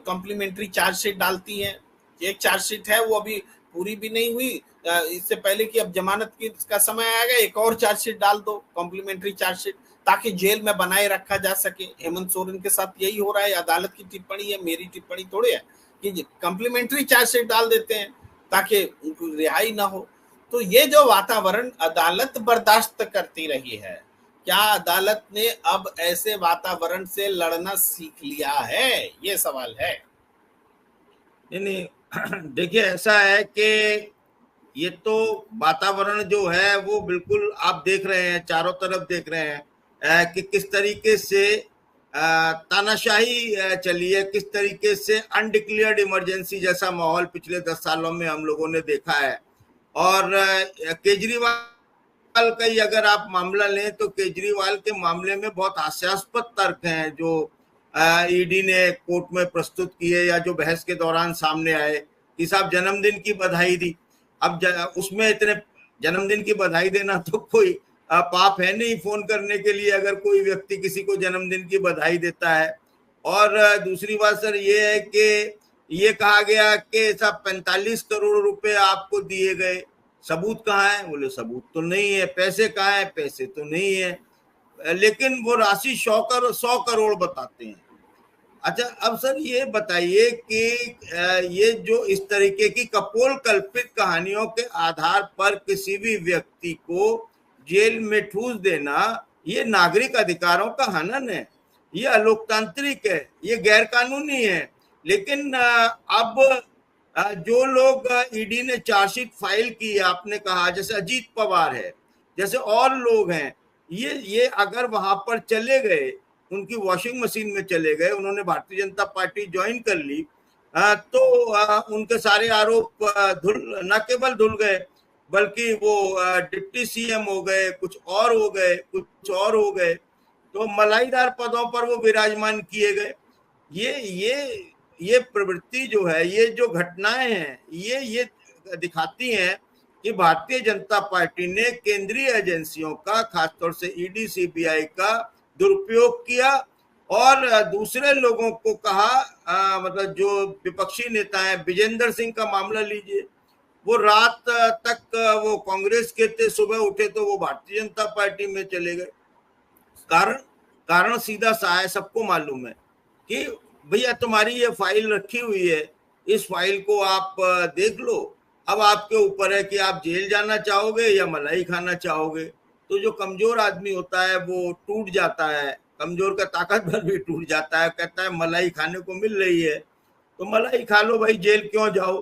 कॉम्प्लीमेंट्री चार्जशीट डालती हैं। एक चार्जशीट है वो अभी पूरी भी नहीं हुई, इससे पहले कि अब जमानत की का समय आएगा एक और चार्जशीट डाल दो, कॉम्प्लीमेंट्री चार्जशीट, ताकि जेल में बनाए रखा जा सके। हेमंत सोरेन के साथ यही हो रहा है। अदालत की टिप्पणी है, मेरी टिप्पणी थोड़ी है कि कॉम्प्लीमेंट्री चार्जशीट डाल देते हैं ताकि उनको रिहाई ना हो। तो ये जो वातावरण अदालत बर्दाश्त करती रही है, क्या अदालत ने अब ऐसे वातावरण से लड़ना सीख लिया है? ये सवाल है। नहीं, देखिए ऐसा है कि ये तो वातावरण जो है वो बिल्कुल आप देख रहे हैं, चारों तरफ देख रहे हैं कि किस तरीके से तानाशाही चली है, किस तरीके से अनडिक्लेयर्ड इमरजेंसी जैसा माहौल पिछले 10 सालों में हम लोगों ने देखा है। और केजरीवाल का ही अगर आप मामला लें तो केजरीवाल के मामले में बहुत हास्यास्पद तर्क हैं जो ईडी ने कोर्ट में प्रस्तुत किए या जो बहस के दौरान सामने आए कि साहब जन्मदिन की बधाई दी। अब उसमें इतने जन्मदिन की बधाई देना तो कोई पाप है नहीं फोन करने के लिए, अगर कोई व्यक्ति किसी को जन्मदिन की बधाई देता है। और दूसरी बात सर ये है कि ये कहा गया कि साहब 45 करोड़ रुपए आपको दिए गए, सबूत कहाँ है? बोले सबूत तो नहीं है। पैसे कहाँ है? पैसे तो नहीं है, लेकिन वो राशि 100 करोड़ बताते हैं। अच्छा, अब सर ये बताइए कि ये जो इस तरीके की कपोल कल्पित कहानियों के आधार पर किसी भी व्यक्ति को जेल में ठूस देना, ये नागरिक अधिकारों का हनन है, ये अलोकतांत्रिक है, ये गैर कानूनी है। लेकिन अब जो लोग ईडी ने चार्जशीट फाइल की, आपने कहा जैसे अजीत पवार है, जैसे और लोग हैं, ये अगर वहां पर चले गए, उनकी वॉशिंग मशीन में चले गए, उन्होंने भारतीय जनता पार्टी ज्वाइन कर ली, तो उनके सारे आरोप न केवल धुल गए बल्कि वो डिप्टी सीएम हो गए, कुछ और हो गए, तो मलाईदार पदों पर वो विराजमान किए गए। ये प्रवृत्ति जो है, ये जो घटनाएं हैं, ये दिखाती हैं कि भारतीय जनता पार्टी ने केंद्रीय एजेंसियों का, खासतौर से ईडी सीबीआई का दुरुपयोग किया और दूसरे लोगों को कहा, मतलब जो विपक्षी नेता हैं, विजेंद्र सिंह का मामला लीजिए, वो रात तक वो कांग्रेस के थे, सुबह उठे तो वो भारतीय जनता पार्टी में चले गए। कारण सीधा सा है, सबको मालूम है कि भैया तुम्हारी ये फाइल रखी हुई है, इस फाइल को आप देख लो, अब आपके ऊपर है कि आप जेल जाना चाहोगे या मलाई खाना चाहोगे। तो जो कमजोर आदमी होता है वो टूट जाता है, कमजोर का ताकतवर भी टूट जाता है, कहता है मलाई खाने को मिल रही है तो मलाई खा लो भाई, जेल क्यों जाओ।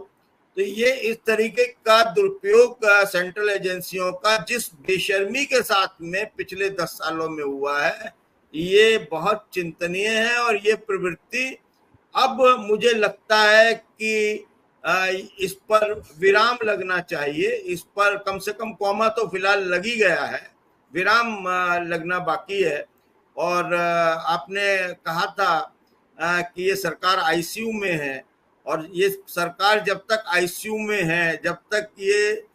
तो ये इस तरीके का दुरुपयोग सेंट्रल एजेंसियों का जिस बेशर्मी के साथ में पिछले 10 सालों में हुआ है, ये बहुत चिंतनीय है। और ये प्रवृत्ति अब मुझे लगता है कि इस पर विराम लगना चाहिए, इस पर कम से कम कॉमा तो फिलहाल लग ही गया है, विराम लगना बाकी है। और आपने कहा था कि ये सरकार आईसीयू में है, और ये सरकार जब तक आईसीयू में है, जब तक ये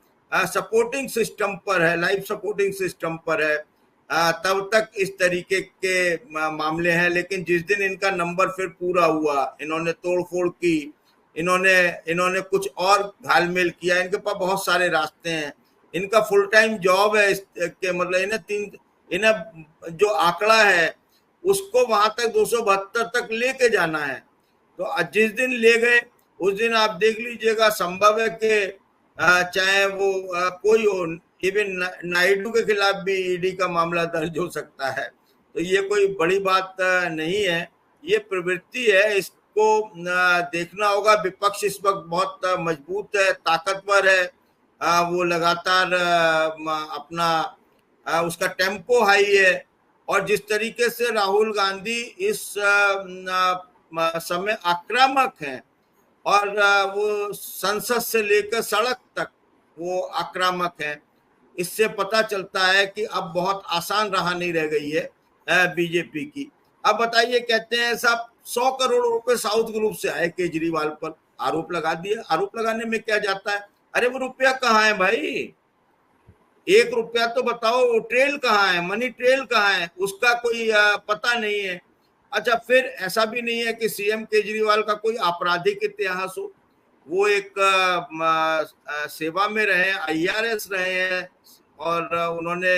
सपोर्टिंग सिस्टम पर है, लाइफ सपोर्टिंग सिस्टम पर है, तब तक इस तरीके के मामले हैं। लेकिन जिस दिन इनका नंबर फिर पूरा हुआ, इन्होंने तोड़फोड़ की, इन्होंने कुछ और घालमेल किया, इनके पास बहुत सारे रास्ते हैं, इनका फुल टाइम जॉब है के मतलब इन्हें जो आंकड़ा है उसको वहां तक 272 तक लेके जाना है। तो जिस दिन ले गए उस दिन आप देख लीजिएगा, संभव है कि चाहे वो कोई हो, इवन नायडू के खिलाफ भी ईडी का मामला दर्ज हो सकता है। तो ये कोई बड़ी बात नहीं है, ये प्रवृत्ति है, इसको देखना होगा। विपक्ष इस वक्त बहुत मजबूत है, ताकतवर है, वो लगातार अपना उसका टेम्पो हाई है। और जिस तरीके से राहुल गांधी इस समय आक्रामक हैं, और वो संसद से लेकर सड़क तक वो आक्रामक हैं, इससे पता चलता है कि अब बहुत आसान राह नहीं रह गई है बीजेपी की। अब बताइए, कहते हैं साहब 100 करोड़ रुपए साउथ ग्रुप से आए केजरीवाल पर, आरोप लगा दिया। आरोप लगाने में क्या जाता है? अरे वो रुपया कहाँ है भाई? 1 रुपया तो बताओ, वो ट्रेल कहाँ है, मनी ट्रेल कहाँ है, उसका कोई पता नहीं है। अच्छा, फिर ऐसा भी नहीं है कि सीएम केजरीवाल का कोई आपराधिक इतिहास हो, वो एक सेवा में रहे, आईआरएस रहे हैं, और उन्होंने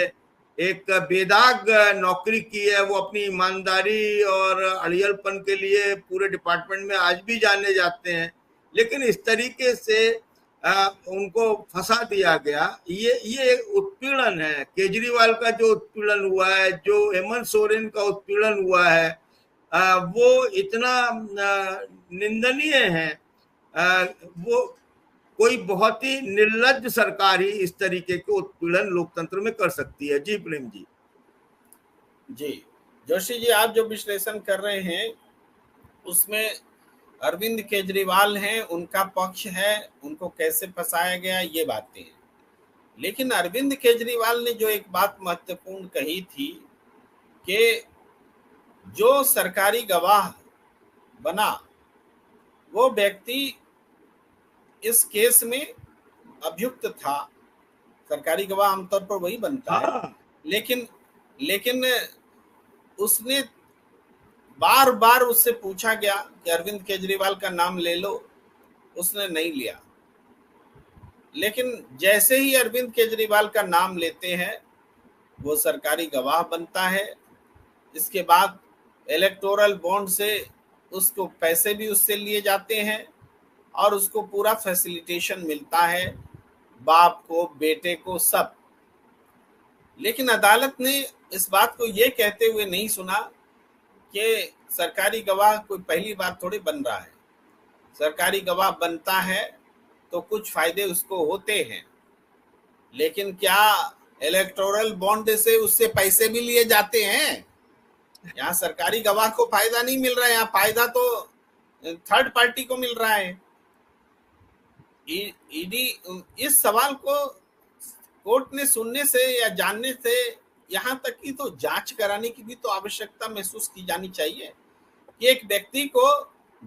एक बेदाग नौकरी की है। वो अपनी ईमानदारी और अड़ियलपन के लिए पूरे डिपार्टमेंट में आज भी जाने जाते हैं। लेकिन इस तरीके से उनको फंसा दिया गया। ये उत्पीड़न है। केजरीवाल का जो उत्पीड़न हुआ है, जो हेमंत सोरेन का उत्पीड़न हुआ है, वो इतना निंदनीय है। वो कोई बहुत ही निर्लज्ज सरकार ही इस तरीके के उत्पीड़न लोकतंत्र में कर सकती है। जी प्रेम जी। जी जोशी जी, आप जो विश्लेषण कर रहे हैं उसमें अरविंद केजरीवाल हैं, उनका पक्ष है, उनको कैसे फंसाया गया, ये बातें हैं। लेकिन अरविंद केजरीवाल ने जो एक बात महत्वपूर्ण कही थी कि जो सरकारी गवाह बना वो व्यक्ति इस केस में अभियुक्त था। सरकारी गवाह आमतौर पर वही बनता है, लेकिन उसने बार बार उससे पूछा गया कि अरविंद केजरीवाल का नाम ले लो, उसने नहीं लिया। लेकिन जैसे ही अरविंद केजरीवाल का नाम लेते हैं वो सरकारी गवाह बनता है। इसके बाद इलेक्टोरल बॉन्ड से उसको पैसे भी उससे लिए जाते हैं और उसको पूरा फैसिलिटेशन मिलता है, बाप को, बेटे को, सब। लेकिन अदालत ने इस बात को ये कहते हुए नहीं सुना कि सरकारी गवाह कोई पहली बार थोड़ी बन रहा है। सरकारी गवाह बनता है तो कुछ फायदे उसको होते हैं, लेकिन क्या इलेक्टोरल बॉन्ड से उससे पैसे भी लिए जाते हैं? यहाँ सरकारी गवाह को फायदा नहीं मिल रहा है, यहाँ फायदा तो थर्ड पार्टी को मिल रहा है। ईडी इस सवाल को कोर्ट ने सुनने से या जानने से, यहाँ तक कि तो जांच कराने की भी तो आवश्यकता महसूस की जानी चाहिए कि एक व्यक्ति को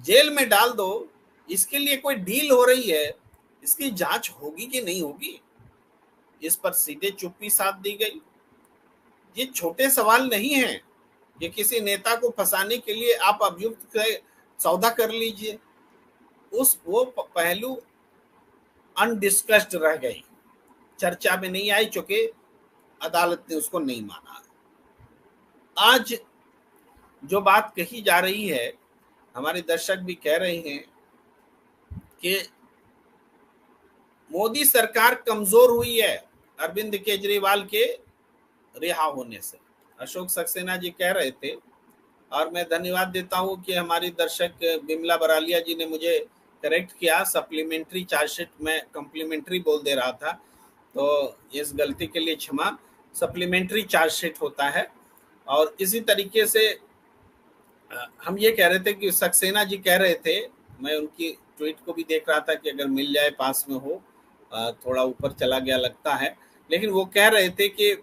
जेल में डाल दो, इसके लिए कोई डील हो रही है, इसकी जांच होगी कि नहीं होगी? इस पर सीधे चुप्पी साध दी गई। ये छोटे सवाल नहीं है। ये किसी नेता को फंसाने के लिए आप अभियुक्त से सौदा कर लीजिए, वो पहलू अनडिस्कस्ड रह गई, चर्चा में नहीं आई, चूंकि अदालत ने उसको नहीं माना। आज जो बात कही जा रही है, हमारे दर्शक भी कह रहे हैं कि मोदी सरकार कमजोर हुई है अरविंद केजरीवाल के रिहा होने से। अशोक सक्सेना जी कह रहे थे, और मैं धन्यवाद देता हूं कि हमारी दर्शक बिमला बरालिया जी ने मुझे करेक्ट किया, सप्लीमेंट्री चार्जशीट में कम्प्लीमेंट्री बोल दे रहा था, तो इस गलती के लिए क्षमा। सप्लीमेंट्री चार्जशीट होता है। और इसी तरीके से हम ये कह रहे थे कि सक्सेना जी कह रहे थे, मैं उनकी ट्वीट को भी देख रहा था कि अगर मिल जाए पास में हो, थोड़ा ऊपर चला गया लगता है, लेकिन वो कह रहे थे कि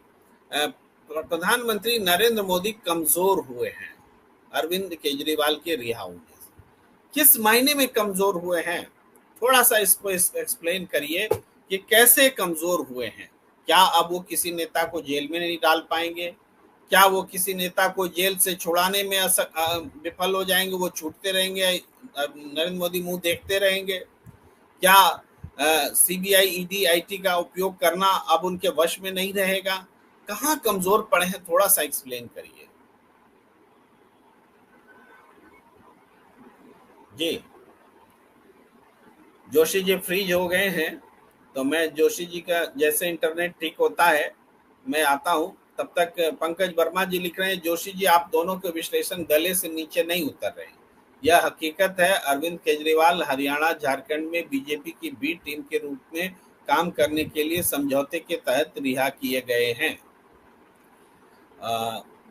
प्रधानमंत्री नरेंद्र मोदी कमजोर हुए हैं अरविंद केजरीवाल के रिहा होने से। किस मायने में कमजोर हुए हैं, थोड़ा सा इसको एक्सप्लेन करिए कि कैसे कमजोर हुए हैं। क्या अब वो किसी नेता को जेल में नहीं डाल पाएंगे? क्या वो किसी नेता को जेल से छुड़ाने में विफल हो जाएंगे? वो छूटते रहेंगे, नरेंद्र मोदी मुंह देखते रहेंगे? क्या सीबीआई, ईडी, आईटी का उपयोग करना अब उनके वश में नहीं रहेगा? कहाँ कमजोर पड़े हैं, थोड़ा सा एक्सप्लेन करिए जी। जोशी जी फ्रीज हो गए हैं, तो मैं जोशी जी का जैसे इंटरनेट ठीक होता है मैं आता हूं, तब तक पंकज वर्मा जी लिख रहे हैं, जोशी जी आप दोनों के विश्लेषण गले से नीचे नहीं उतर रहे। यह हकीकत है, अरविंद केजरीवाल हरियाणा झारखंड में बीजेपी की बी टीम के रूप में काम करने के लिए समझौते के तहत रिहा किए गए हैं।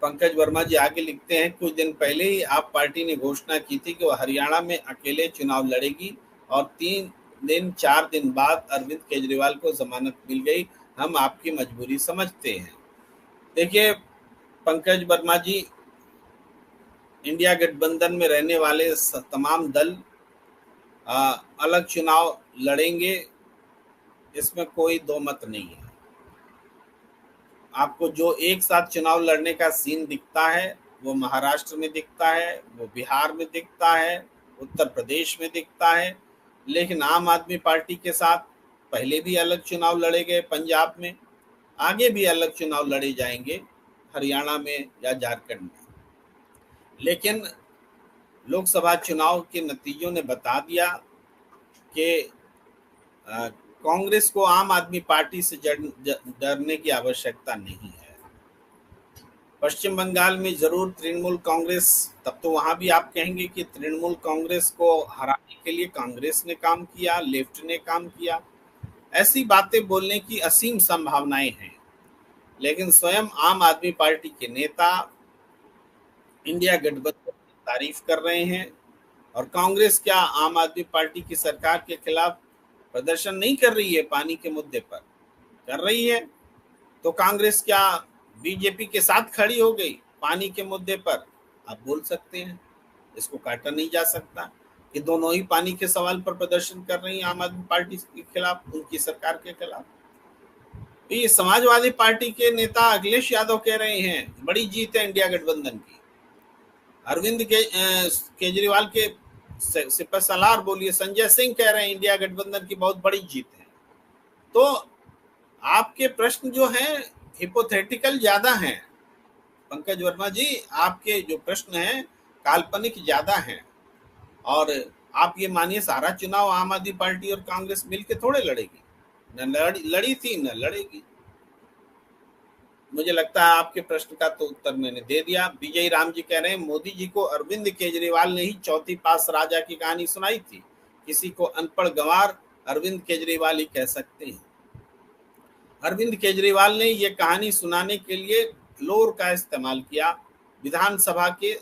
पंकज वर्मा जी आगे लिखते हैं, कुछ दिन पहले ही आप पार्टी ने घोषणा की थी कि वह हरियाणा में अकेले चुनाव लड़ेगी, और 4 दिन बाद अरविंद केजरीवाल को जमानत मिल गई। हम आपकी मजबूरी समझते हैं। देखिए पंकज वर्मा जी, इंडिया गठबंधन में रहने वाले तमाम दल अलग चुनाव लड़ेंगे, इसमें कोई दो मत नहीं है। आपको जो एक साथ चुनाव लड़ने का सीन दिखता है वो महाराष्ट्र में दिखता है, वो बिहार में दिखता है, उत्तर प्रदेश में दिखता है, लेकिन आम आदमी पार्टी के साथ पहले भी अलग चुनाव लड़े गए पंजाब में, आगे भी अलग चुनाव लड़े जाएंगे हरियाणा में या झारखंड में। लेकिन लोकसभा चुनाव के नतीजों ने बता दिया कि कांग्रेस को आम आदमी पार्टी से डरने की आवश्यकता नहीं है। पश्चिम बंगाल में जरूर तृणमूल कांग्रेस, तब तो वहां भी आप कहेंगे कि तृणमूल कांग्रेस को हराने के लिए कांग्रेस ने काम किया, लेफ्ट ने काम किया। ऐसी बातें बोलने की असीम संभावनाएं हैं, लेकिन स्वयं आम आदमी पार्टी के नेता इंडिया गठबंधन की तारीफ कर रहे हैं, और कांग्रेस क्या आम आदमी पार्टी की सरकार के खिलाफ प्रदर्शन नहीं कर रही है? पानी के मुद्दे पर कर रही है। तो कांग्रेस क्या बीजेपी के साथ खड़ी हो गई पानी के मुद्दे पर? आप बोल सकते हैं, इसको काटा नहीं जा सकता कि दोनों ही पानी के सवाल पर प्रदर्शन कर रही है आम आदमी पार्टी के खिलाफ, उनकी सरकार के खिलाफ। ये समाजवादी पार्टी के नेता अखिलेश यादव कह रहे हैं बड़ी जीत है इंडिया गठबंधन की। अरविंद केजरीवाल के सिपह सलार बोलिए संजय सिंह कह रहे हैं इंडिया गठबंधन की बहुत बड़ी जीत है। तो आपके प्रश्न जो हैं हिपोथेटिकल ज्यादा हैं पंकज वर्मा जी, आपके जो प्रश्न हैं काल्पनिक ज्यादा हैं। और आप ये मानिए सारा चुनाव आम आदमी पार्टी और कांग्रेस मिलकर थोड़े लड़ेगी, न लड़ी थी न लड़ेगी। मुझे लगता है आपके प्रश्न का तो उत्तर मैंने दे दिया। विजय राम जी कह रहे हैं मोदी जी को अरविंद केजरीवाल ने ही चौथी पास राजा की कहानी सुनाई थी, किसी को अनपढ़ गंवार अरविंद केजरीवाल ही कह सकते हैं। अरविंद केजरीवाल ने यह कहानी सुनाने के लिए फ्लोर का इस्तेमाल किया, विधानसभा के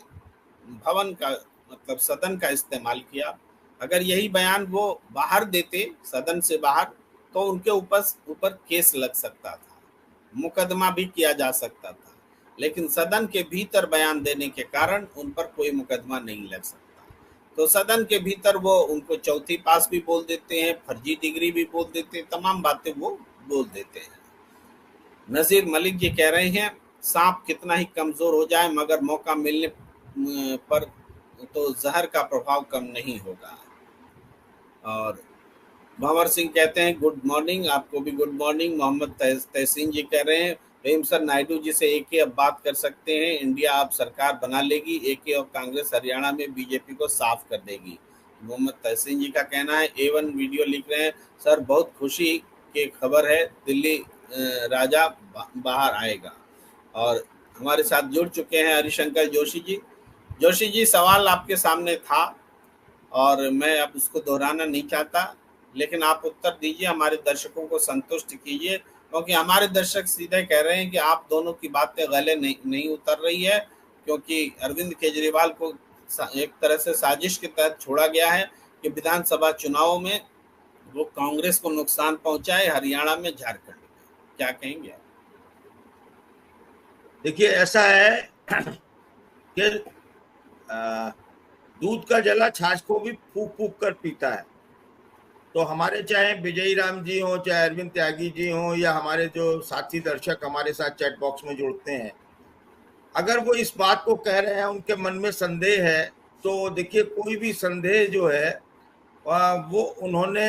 भवन का मतलब सदन का इस्तेमाल किया। अगर यही बयान वो बाहर देते सदन से बाहर तो उनके ऊपर केस लग सकता था, मुकदमा भी किया जा सकता था, लेकिन सदन के भीतर बयान देने के कारण उन पर कोई मुकदमा नहीं लग सकता। तो सदन के भीतर वो उनको चौथी पास भी बोल देते हैं, फर्जी डिग्री भी बोल देते हैं, तमाम बातें वो बोल देते हैं। नजीर मलिक जी कह रहे हैं सांप कितना ही कमजोर हो जाए मगर मौका मिलने पर तो जहर का प्रभाव कम नहीं होगा। और भंवर सिंह कहते हैं गुड मॉर्निंग, आपको भी गुड मॉर्निंग। मोहम्मद तहसीन जी कह रहे हैं रहीम सर नायडू जी से एके अब बात कर सकते हैं, इंडिया अब सरकार बना लेगी, एके और कांग्रेस हरियाणा में बीजेपी को साफ कर देगी। मोहम्मद तहसीन जी का कहना है। A1 वीडियो लिख रहे हैं सर बहुत खुशी की खबर है, दिल्ली राजा बाहर आएगा। और हमारे साथ जुड़ चुके हैं हरिशंकर जोशी जी। जोशी जी, सवाल आपके सामने था और मैं अब उसको दोहराना नहीं चाहता, लेकिन आप उत्तर दीजिए, हमारे दर्शकों को संतुष्ट कीजिए, क्योंकि हमारे दर्शक सीधे कह रहे हैं कि आप दोनों की बातें गले नहीं उतर रही है, क्योंकि अरविंद केजरीवाल को एक तरह से साजिश के तहत छोड़ा गया है कि विधानसभा चुनावों में वो कांग्रेस को नुकसान पहुंचाए, हरियाणा में, झारखंड में। क्या कहेंगे आप? देखिए, ऐसा है कि दूध का जला छाछ को भी फूक फूक कर पीता है। तो हमारे चाहे विजयी राम जी हो, चाहे अरविंद त्यागी जी हो, या हमारे जो साथी दर्शक हमारे साथ चैट बॉक्स में जुड़ते हैं, अगर वो इस बात को कह रहे हैं, उनके मन में संदेह है, तो देखिए, कोई भी संदेह जो है वो उन्होंने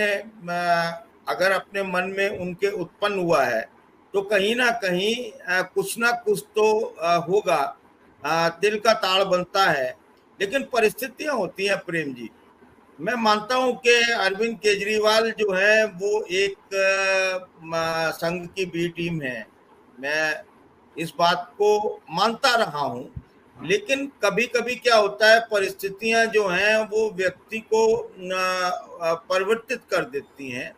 अगर अपने मन में उनके उत्पन्न हुआ है, तो कहीं ना कहीं कुछ ना कुछ तो होगा, दिल का ताड़ बनता है। लेकिन परिस्थितियां होती हैं प्रेम जी। मैं मानता हूं कि अरविंद केजरीवाल जो है वो एक संघ की बी टीम है, मैं इस बात को मानता रहा हूं। लेकिन कभी कभी क्या होता है, परिस्थितियां जो हैं वो व्यक्ति को परिवर्तित कर देती हैं।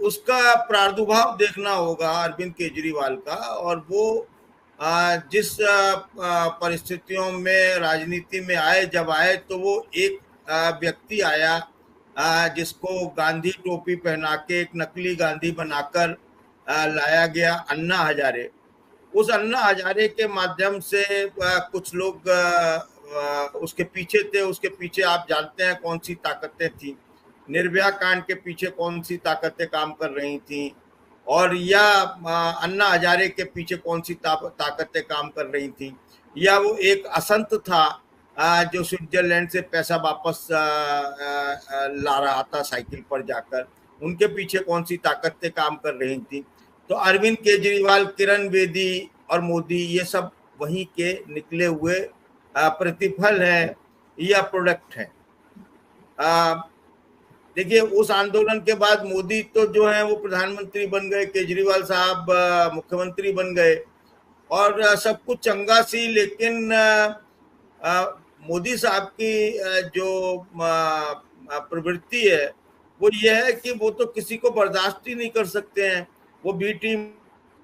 उसका प्रादुर्भाव देखना होगा अरविंद केजरीवाल का, और वो जिस परिस्थितियों में राजनीति में आए, जब आए, तो वो एक व्यक्ति आया जिसको गांधी टोपी पहना के एक नकली गांधी बनाकर लाया गया, अन्ना हजारे। उस अन्ना हजारे के माध्यम से कुछ लोग उसके पीछे थे। उसके पीछे आप जानते हैं कौन सी ताकतें थी, निर्भया कांड के पीछे कौन सी ताकतें काम कर रही थी, और या अन्ना हजारे के पीछे कौन सी ताकतें काम कर रही थी, या वो एक असंत था जो स्विट्जरलैंड से पैसा वापस ला रहा था साइकिल पर जाकर, उनके पीछे कौन सी ताकतें काम कर रही थी। तो अरविंद केजरीवाल, किरण बेदी और मोदी, ये सब वहीं के निकले हुए प्रतिफल है या प्रोडक्ट है। देखिए, उस आंदोलन के बाद मोदी तो जो है वो प्रधानमंत्री बन गए, केजरीवाल साहब मुख्यमंत्री बन गए, और सब कुछ चंगा सी। लेकिन मोदी साहब की जो प्रवृत्ति है वो ये है कि वो तो किसी को बर्दाश्त ही नहीं कर सकते हैं, वो बी टीम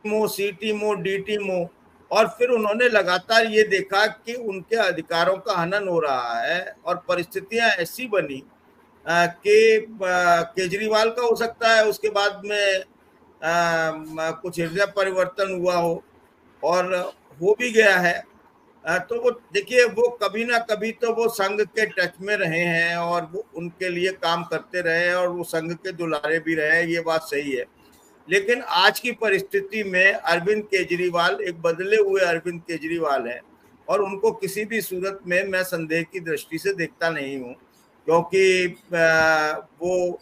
हो, सी टीम हो, डी टीम हो। और फिर उन्होंने लगातार ये देखा कि उनके अधिकारों का हनन हो रहा है, और परिस्थितियां ऐसी बनी कि केजरीवाल का हो सकता है उसके बाद में कुछ हृदय परिवर्तन हुआ हो, और हो भी गया है। तो वो देखिए, वो कभी ना कभी तो वो संघ के टच में रहे हैं, और वो उनके लिए काम करते रहे, और वो संघ के दुलारे भी रहे, ये बात सही है। लेकिन आज की परिस्थिति में अरविंद केजरीवाल एक बदले हुए अरविंद केजरीवाल है, और उनको किसी भी सूरत में मैं संदेह की दृष्टि से देखता नहीं हूँ, क्योंकि वो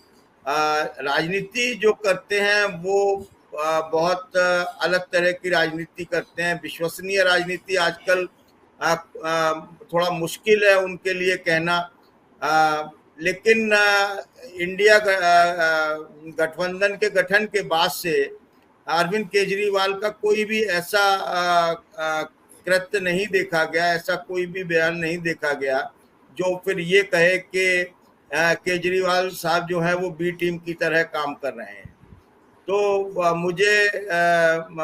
राजनीति जो करते हैं वो बहुत अलग तरह की राजनीति करते हैं। विश्वसनीय राजनीति आजकल थोड़ा मुश्किल है उनके लिए कहना, लेकिन इंडिया गठबंधन के गठन के बाद से अरविंद केजरीवाल का कोई भी ऐसा कृत्य नहीं देखा गया, ऐसा कोई भी बयान नहीं देखा गया जो फिर ये कहे कि केजरीवाल साहब जो है वो बी टीम की तरह काम कर रहे हैं। तो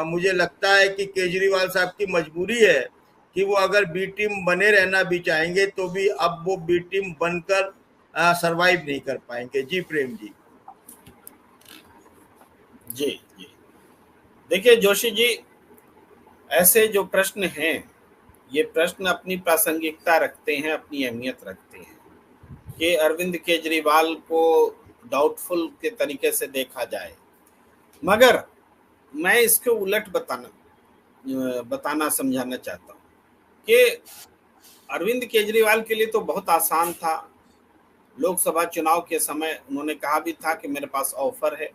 मुझे लगता है कि केजरीवाल साहब की मजबूरी है कि वो अगर बी टीम बने रहना भी चाहेंगे तो भी अब वो बी टीम बनकर सरवाइव नहीं कर पाएंगे। जी प्रेम जी। जी जी, देखिए जोशी जी, ऐसे जो प्रश्न हैं, ये प्रश्न अपनी प्रासंगिकता रखते हैं, अपनी अहमियत रखते हैं कि अरविंद केजरीवाल को डाउटफुल के तरीके से देखा जाए। मगर मैं इसके उलट बताना समझाना चाहता हूँ कि अरविंद केजरीवाल के लिए तो बहुत आसान था। लोकसभा चुनाव के समय उन्होंने कहा भी था कि मेरे पास ऑफर है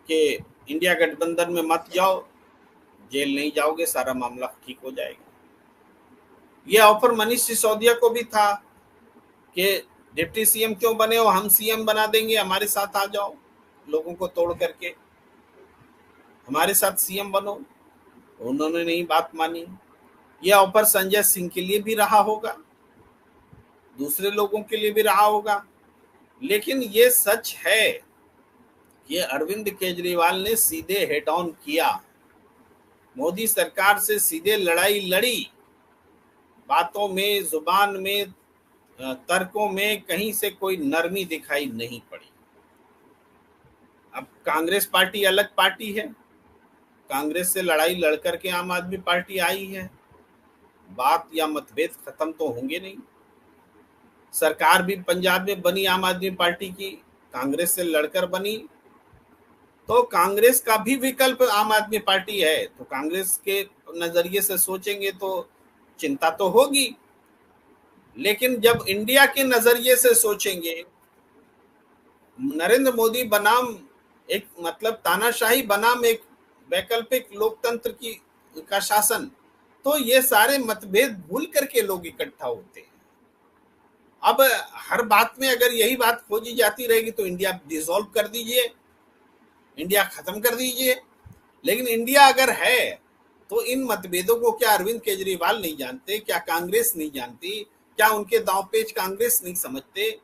कि इंडिया गठबंधन में मत जाओ, जेल नहीं जाओगे, सारा मामला ठीक हो जाएगा। यह ऑफर मनीष सिसोदिया को भी था कि डिप्टी सीएम क्यों बने हो, हम सीएम बना देंगे, हमारे साथ आ जाओ, लोगों को तोड़ करके हमारे साथ सीएम बनो। उन्होंने नहीं बात मानी। यह ऑफर संजय सिंह के लिए भी रहा होगा, दूसरे लोगों के लिए भी रहा होगा, लेकिन ये सच है कि अरविंद केजरीवाल ने सीधे हेड ऑन किया, मोदी सरकार से सीधे लड़ाई लड़ी, बातों में, जुबान में, तर्कों में कहीं से कोई नरमी दिखाई नहीं पड़ी। अब कांग्रेस पार्टी अलग पार्टी है, कांग्रेस से लड़ाई लड़कर के आम आदमी पार्टी आई है, बात या मतभेद खत्म तो होंगे नहीं। सरकार भी पंजाब में बनी आम आदमी पार्टी की, कांग्रेस से लड़कर बनी, तो कांग्रेस का भी विकल्प आम आदमी पार्टी है, तो कांग्रेस के नजरिए से सोचेंगे तो चिंता तो होगी। लेकिन जब इंडिया के नजरिए से सोचेंगे, नरेंद्र मोदी बनाम एक मतलब तानाशाही बनाम एक वैकल्पिक लोकतंत्र का शासन, तो ये सारे मतभेद भूल करके लोग इकट्ठा होते हैं। अब हर बात में अगर यही बात खोजी जाती रहेगी तो इंडिया डिसॉल्व कर दीजिए, इंडिया खत्म कर दीजिए। लेकिन इंडिया अगर है तो इन मतभेदों को क्या अरविंद केजरीवाल नहीं जानते, क्या कांग्रेस नहीं जानती, क्या उनके दांवपेच कांग्रेस नहीं समझते?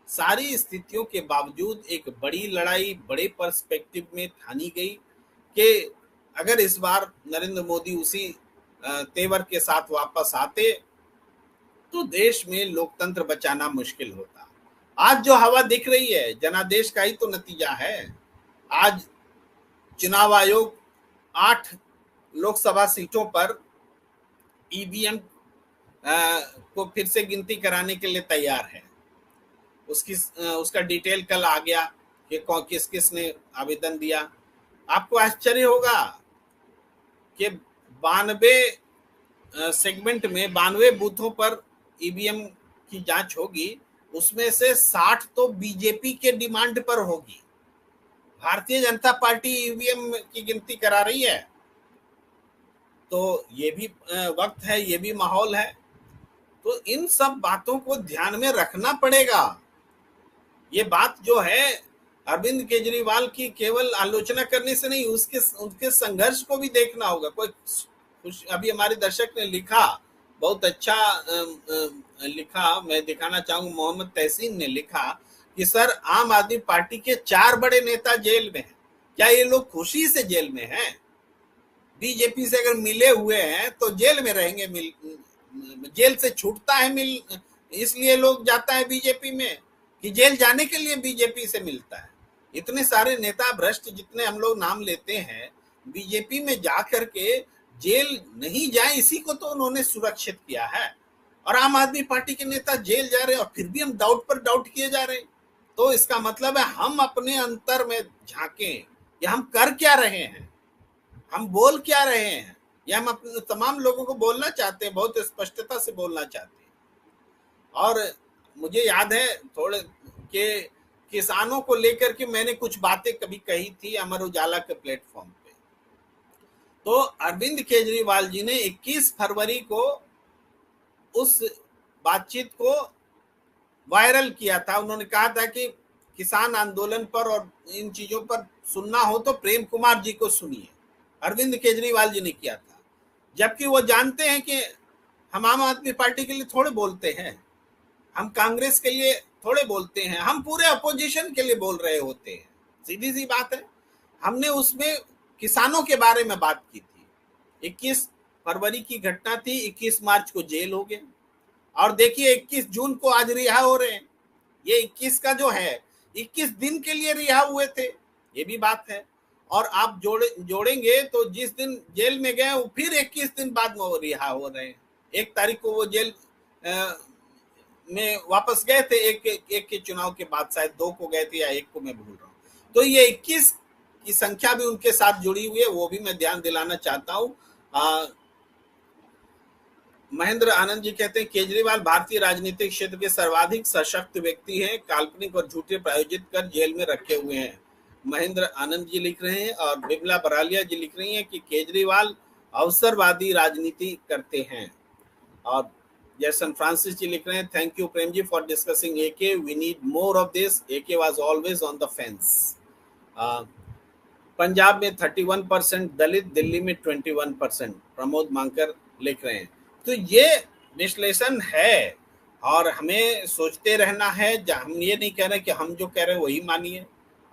सारी स्थितियों के बावजूद एक बड़ी लड़ाई बड़े पर्सपेक्टिव में ठानी गई कि अगर इस बार नरेंद्र मोदी उसी तेवर के साथ वापस आते तो देश में लोकतंत्र बचाना मुश्किल होता। आज जो हवा दिख रही है जनादेश का ही तो नतीजा है। आज चुनाव आयोग 8 लोकसभा सीटों पर ईवीएम को फिर से गिनती कराने के लिए तैयार है। उसका डिटेल कल आ गया कि किस किस ने आवेदन दिया। आपको आश्चर्य होगा कि 92 सेगमेंट में 92 बूथों पर ईवीएम की जांच होगी, उसमें से 60 तो बीजेपी के डिमांड पर होगी। भारतीय जनता पार्टी ईवीएम की गिनती करा रही है, तो ये भी वक्त है, ये भी माहौल है। तो इन सब बातों को ध्यान में रखना पड़ेगा। ये बात जो है अरविंद केजरीवाल की केवल आलोचना करने से नहीं, उसके संघर्ष को भी देखना होगा। अभी हमारे दर्शक ने लिखा, बहुत अच्छा लिखा, मैं दिखाना चाहूंगा। मोहम्मद तहसीन ने लिखा कि सर आम आदमी पार्टी के 4 बड़े नेता जेल में हैं, क्या ये लोग खुशी से जेल में हैं? बीजेपी से अगर मिले हुए हैं तो जेल में रहेंगे, जेल से छूटता है इसलिए लोग जाता है बीजेपी में, कि जेल जाने के लिए बीजेपी से मिलता है? इतने सारे नेता भ्रष्ट जितने हम लोग नाम लेते हैं, बीजेपी में जा करके जेल नहीं जाए इसी को तो उन्होंने सुरक्षित किया है। और आम आदमी पार्टी के नेता जेल जा रहे हैं और फिर भी हम डाउट पर डाउट किए जा रहे हैं। तो इसका मतलब है हम अपने अंतर में झांकें, या हम कर क्या रहे हैं, हम बोल क्या रहे हैं, या हम अपने तमाम लोगों को बोलना चाहते हैं, बहुत स्पष्टता से बोलना चाहते हैं। और मुझे याद है थोड़े के किसानों को लेकर के मैंने कुछ बातें कभी कही थी अमर उजाला के प्लेटफॉर्म पे। तो अरविंद केजरीवाल जी ने 21 फरवरी को उस बातचीत को वायरल किया था। उन्होंने कहा था कि किसान आंदोलन पर और इन चीजों पर सुनना हो तो प्रेम कुमार जी को सुनिए। अरविंद केजरीवाल जी ने किया था, जबकि वो जानते हैं कि हम आम आदमी पार्टी के लिए थोड़े बोलते हैं, हम कांग्रेस के लिए थोड़े बोलते हैं, हम पूरे अपोजिशन के लिए बोल रहे होते हैं। सीधी सी बात है। हमने उसमें किसानों के बारे में बात की थी। 21 फरवरी की घटना थी, 21 मार्च को जेल हो गए और देखिए 21 जून को आज रिहा हो रहे हैं। ये 21 का जो है 21 दिन के लिए रिहा हुए थे, ये भी बात है। और आप जोड़ेंगे तो जिस दिन जेल में गए वो फिर 21 दिन बाद में वो रिहा हो रहे हैं। 1 तारीख को वो जेल में वापस गए थे, एक के चुनाव के बाद, शायद 2 को गए थे या 1 को, मैं भूल रहा हूँ। तो ये 21 की संख्या भी उनके साथ जुड़ी हुई है, वो भी मैं ध्यान दिलाना चाहता हूँ। महेंद्र आनंद जी कहते हैं केजरीवाल भारतीय राजनीतिक क्षेत्र के सर्वाधिक सशक्त व्यक्ति हैं, काल्पनिक और झूठे प्रायोजित कर जेल में रखे हुए हैं। महेंद्र आनंद जी लिख रहे हैं। और बिमला बरालिया जी लिख रही हैं कि केजरीवाल अवसरवादी राजनीति करते हैं। और जैसन फ्रांसिस जी लिख रहे हैं, thank you Prem ji for discussing AK, we need more of this, AK was always on the fence. Punjab में 31% दलित, दिल्ली में 21%, प्रमोद मांकर लिख रहे हैं। तो ये विश्लेषण है और हमें सोचते रहना है। हम ये नहीं कह रहे कि हम जो कह रहे हैं वही मानिए,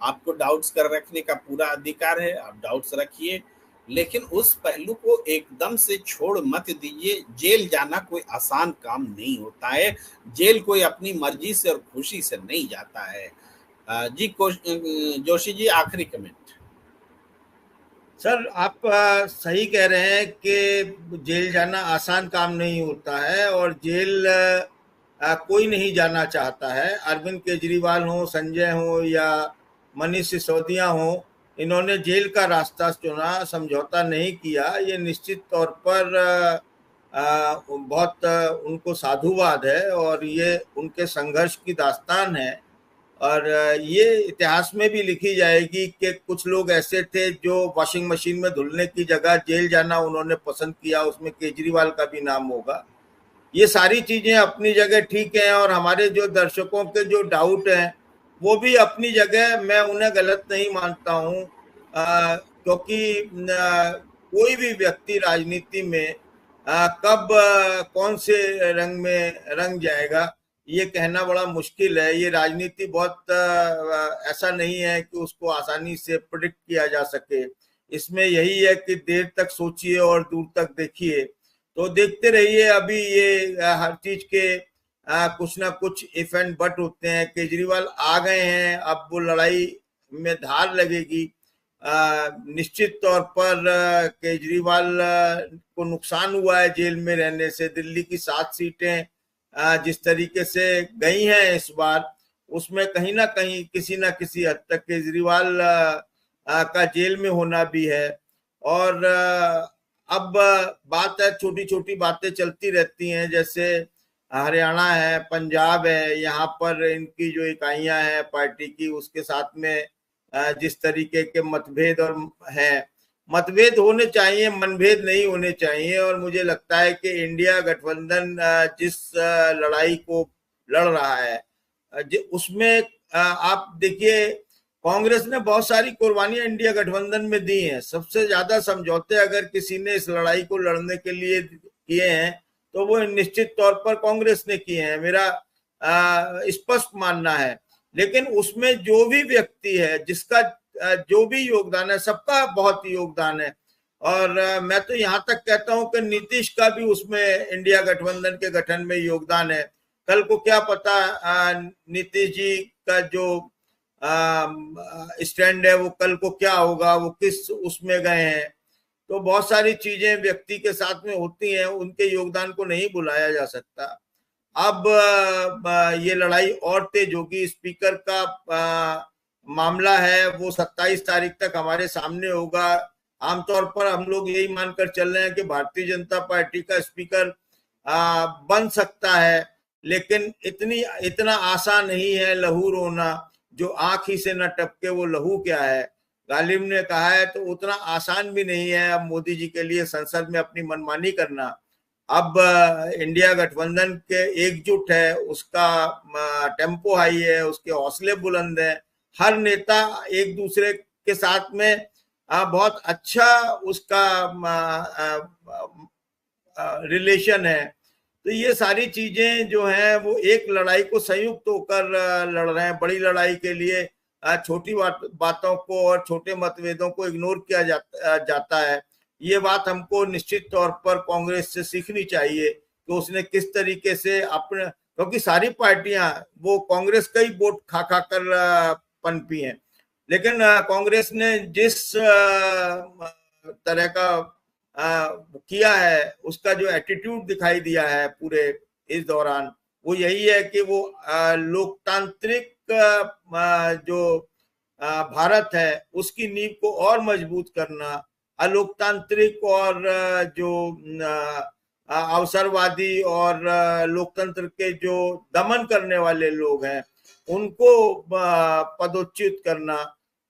आपको डाउट्स कर रखने का पूरा अधिकार है, आप डाउट्स रखिए, लेकिन उस पहलू को एकदम से छोड़ मत दीजिए। जेल जाना कोई आसान काम नहीं होता है, जेल कोई अपनी मर्जी से और खुशी से नहीं जाता है। जी जोशी जी, आखिरी कमेंट। सर, आप सही कह रहे हैं कि जेल जाना आसान काम नहीं होता है और जेल कोई नहीं जाना चाहता है। अरविंद केजरीवाल हो, संजय हो या मनीष सिसोदिया हो, इन्होंने जेल का रास्ता चुना, समझौता नहीं किया। ये निश्चित तौर पर बहुत उनको साधुवाद है और ये उनके संघर्ष की दास्तान है। और ये इतिहास में भी लिखी जाएगी कि कुछ लोग ऐसे थे जो वॉशिंग मशीन में धुलने की जगह जेल जाना उन्होंने पसंद किया, उसमें केजरीवाल का भी नाम होगा। ये सारी चीजें अपनी जगह ठीक है और हमारे जो दर्शकों के जो डाउट हैं वो भी अपनी जगह, मैं उन्हें गलत नहीं मानता हूँ, क्योंकि कोई भी व्यक्ति राजनीति में कब कौन से रंग में रंग जाएगा ये कहना बड़ा मुश्किल है। ये राजनीति बहुत ऐसा नहीं है कि उसको आसानी से प्रेडिक्ट किया जा सके। इसमें यही है कि देर तक सोचिए और दूर तक देखिए। तो देखते रहिए, अभी ये हर चीज के कुछ ना कुछ इफ एंड बट होते हैं। केजरीवाल आ गए हैं, अब वो लड़ाई में धार लगेगी। निश्चित तौर पर केजरीवाल को नुकसान हुआ है जेल में रहने से। दिल्ली की 7 सीटें जिस तरीके से गई हैं इस बार, उसमें कहीं ना कहीं किसी ना किसी हद तक केजरीवाल का जेल में होना भी है। और अब बात है, छोटी छोटी बातें चलती रहती हैं, जैसे हरियाणा है, पंजाब है, यहाँ पर इनकी जो इकाइयां हैं पार्टी की, उसके साथ में जिस तरीके के मतभेद और है, मतभेद होने चाहिए, मनभेद नहीं होने चाहिए। और मुझे लगता है कि इंडिया गठबंधन जिस लड़ाई को लड़ रहा है उसमें आप देखिए, कांग्रेस ने बहुत सारी कुर्बानियां इंडिया गठबंधन में दी हैं। सबसे ज्यादा समझौते अगर किसी ने इस लड़ाई को लड़ने के लिए किए हैं तो वो निश्चित तौर पर कांग्रेस ने किए हैं, मेरा स्पष्ट मानना है। लेकिन उसमें जो भी व्यक्ति है, जिसका जो भी योगदान है, सबका बहुत योगदान है। और मैं तो यहाँ तक कहता हूँ कि नीतीश का भी उसमें इंडिया गठबंधन के गठन में योगदान है। कल को क्या पता नीतीश जी का जो स्टैंड है वो कल को क्या होगा, वो किस उसमें गए हैं। तो बहुत सारी चीजें व्यक्ति के साथ में होती हैं, उनके योगदान को नहीं बुलाया जा सकता। अब ये लड़ाई और तेज होगी। स्पीकर का मामला है वो 27 तारीख तक हमारे सामने होगा। आमतौर पर हम लोग यही मानकर चल रहे हैं कि भारतीय जनता पार्टी का स्पीकर बन सकता है, लेकिन इतना आसान नहीं है लहू रोना। जो आंख ही से न टपके वो लहू क्या है, गालिब ने कहा है। तो उतना आसान भी नहीं है अब मोदी जी के लिए संसद में अपनी मनमानी करना। अब इंडिया गठबंधन के एकजुट है, उसका टेम्पो हाई है, उसके हौसले बुलंद है। हर नेता एक दूसरे के साथ में बहुत अच्छा उसका रिलेशन है। तो ये सारी चीजें जो हैं वो एक लड़ाई को संयुक्त होकर लड़ रहे हैं। बड़ी लड़ाई के लिए छोटी बातों को और छोटे मतभेदों को इग्नोर किया जाता है। ये बात हमको निश्चित तौर पर कांग्रेस से सीखनी चाहिए कि उसने किस तरीके से अपने, क्योंकि सारी पार्टियां वो कांग्रेस का ही वोट खा खा कर पनपी हैं, लेकिन कांग्रेस ने जिस तरह का किया है, उसका जो एटीट्यूड दिखाई दिया है पूरे इस दौरान, वो यही है कि वो लोकतांत्रिक जो भारत है उसकी नींव को और मजबूत करना, अलोकतांत्रिक और जो अवसरवादी और लोकतंत्र के जो दमन करने वाले लोग हैं उनको पदोच्युत करना,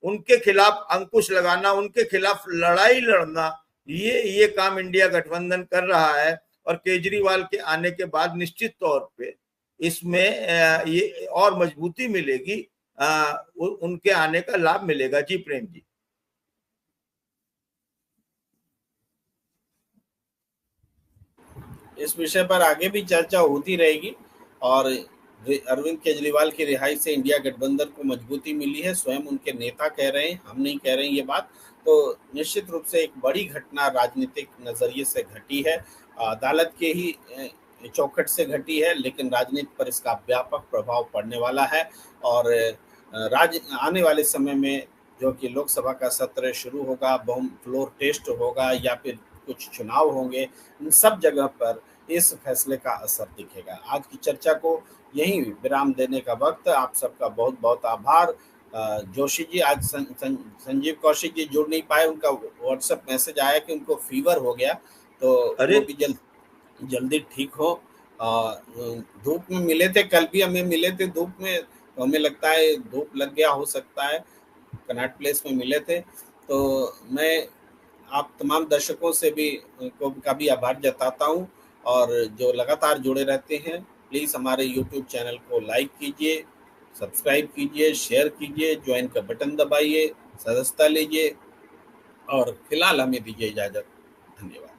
उनके खिलाफ अंकुश लगाना, उनके खिलाफ लड़ाई लड़ना, ये काम इंडिया गठबंधन कर रहा है। और केजरीवाल के आने के बाद निश्चित तौर पे इसमें ये और मजबूती मिलेगी, उनके आने का लाभ मिलेगा। जी प्रेम जी। इस विषय पर आगे भी चर्चा होती रहेगी। और अरविंद केजरीवाल की रिहाई से इंडिया गठबंधन को मजबूती मिली है, स्वयं उनके नेता कह रहे हैं, हम नहीं कह रहे हैं ये बात। तो निश्चित रूप से एक बड़ी घटना राजनीतिक नजरिए से घटी है, अदालत के ही चौखट से घटी है, लेकिन राजनीति पर इसका व्यापक प्रभाव पड़ने वाला है। और आने वाले समय में जो कि लोकसभा का सत्र शुरू होगा, बहु फ्लोर टेस्ट होगा या फिर कुछ चुनाव होंगे, इन सब जगह पर इस फैसले का असर दिखेगा। आज की चर्चा को यहीं विराम देने का वक्त। आप सबका बहुत बहुत आभार। जोशी जी, आज संजीव कौशिक जी जुड़ नहीं पाए, उनका व्हाट्सएप मैसेज आया कि उनको फीवर हो गया, तो वो भी जल्दी ठीक हो। धूप में मिले थे, कल भी हमें मिले थे धूप में, तो हमें लगता है धूप लग गया हो सकता है, कनॉट प्लेस में मिले थे। तो मैं आप तमाम दर्शकों से भी का भी आभार जताता हूँ, और जो लगातार जुड़े रहते हैं, प्लीज़ हमारे यूट्यूब चैनल को लाइक कीजिए, सब्सक्राइब कीजिए, शेयर कीजिए, ज्वाइन का बटन दबाइए, सदस्यता लीजिए, और फिलहाल हमें दीजिए इजाज़त। धन्यवाद।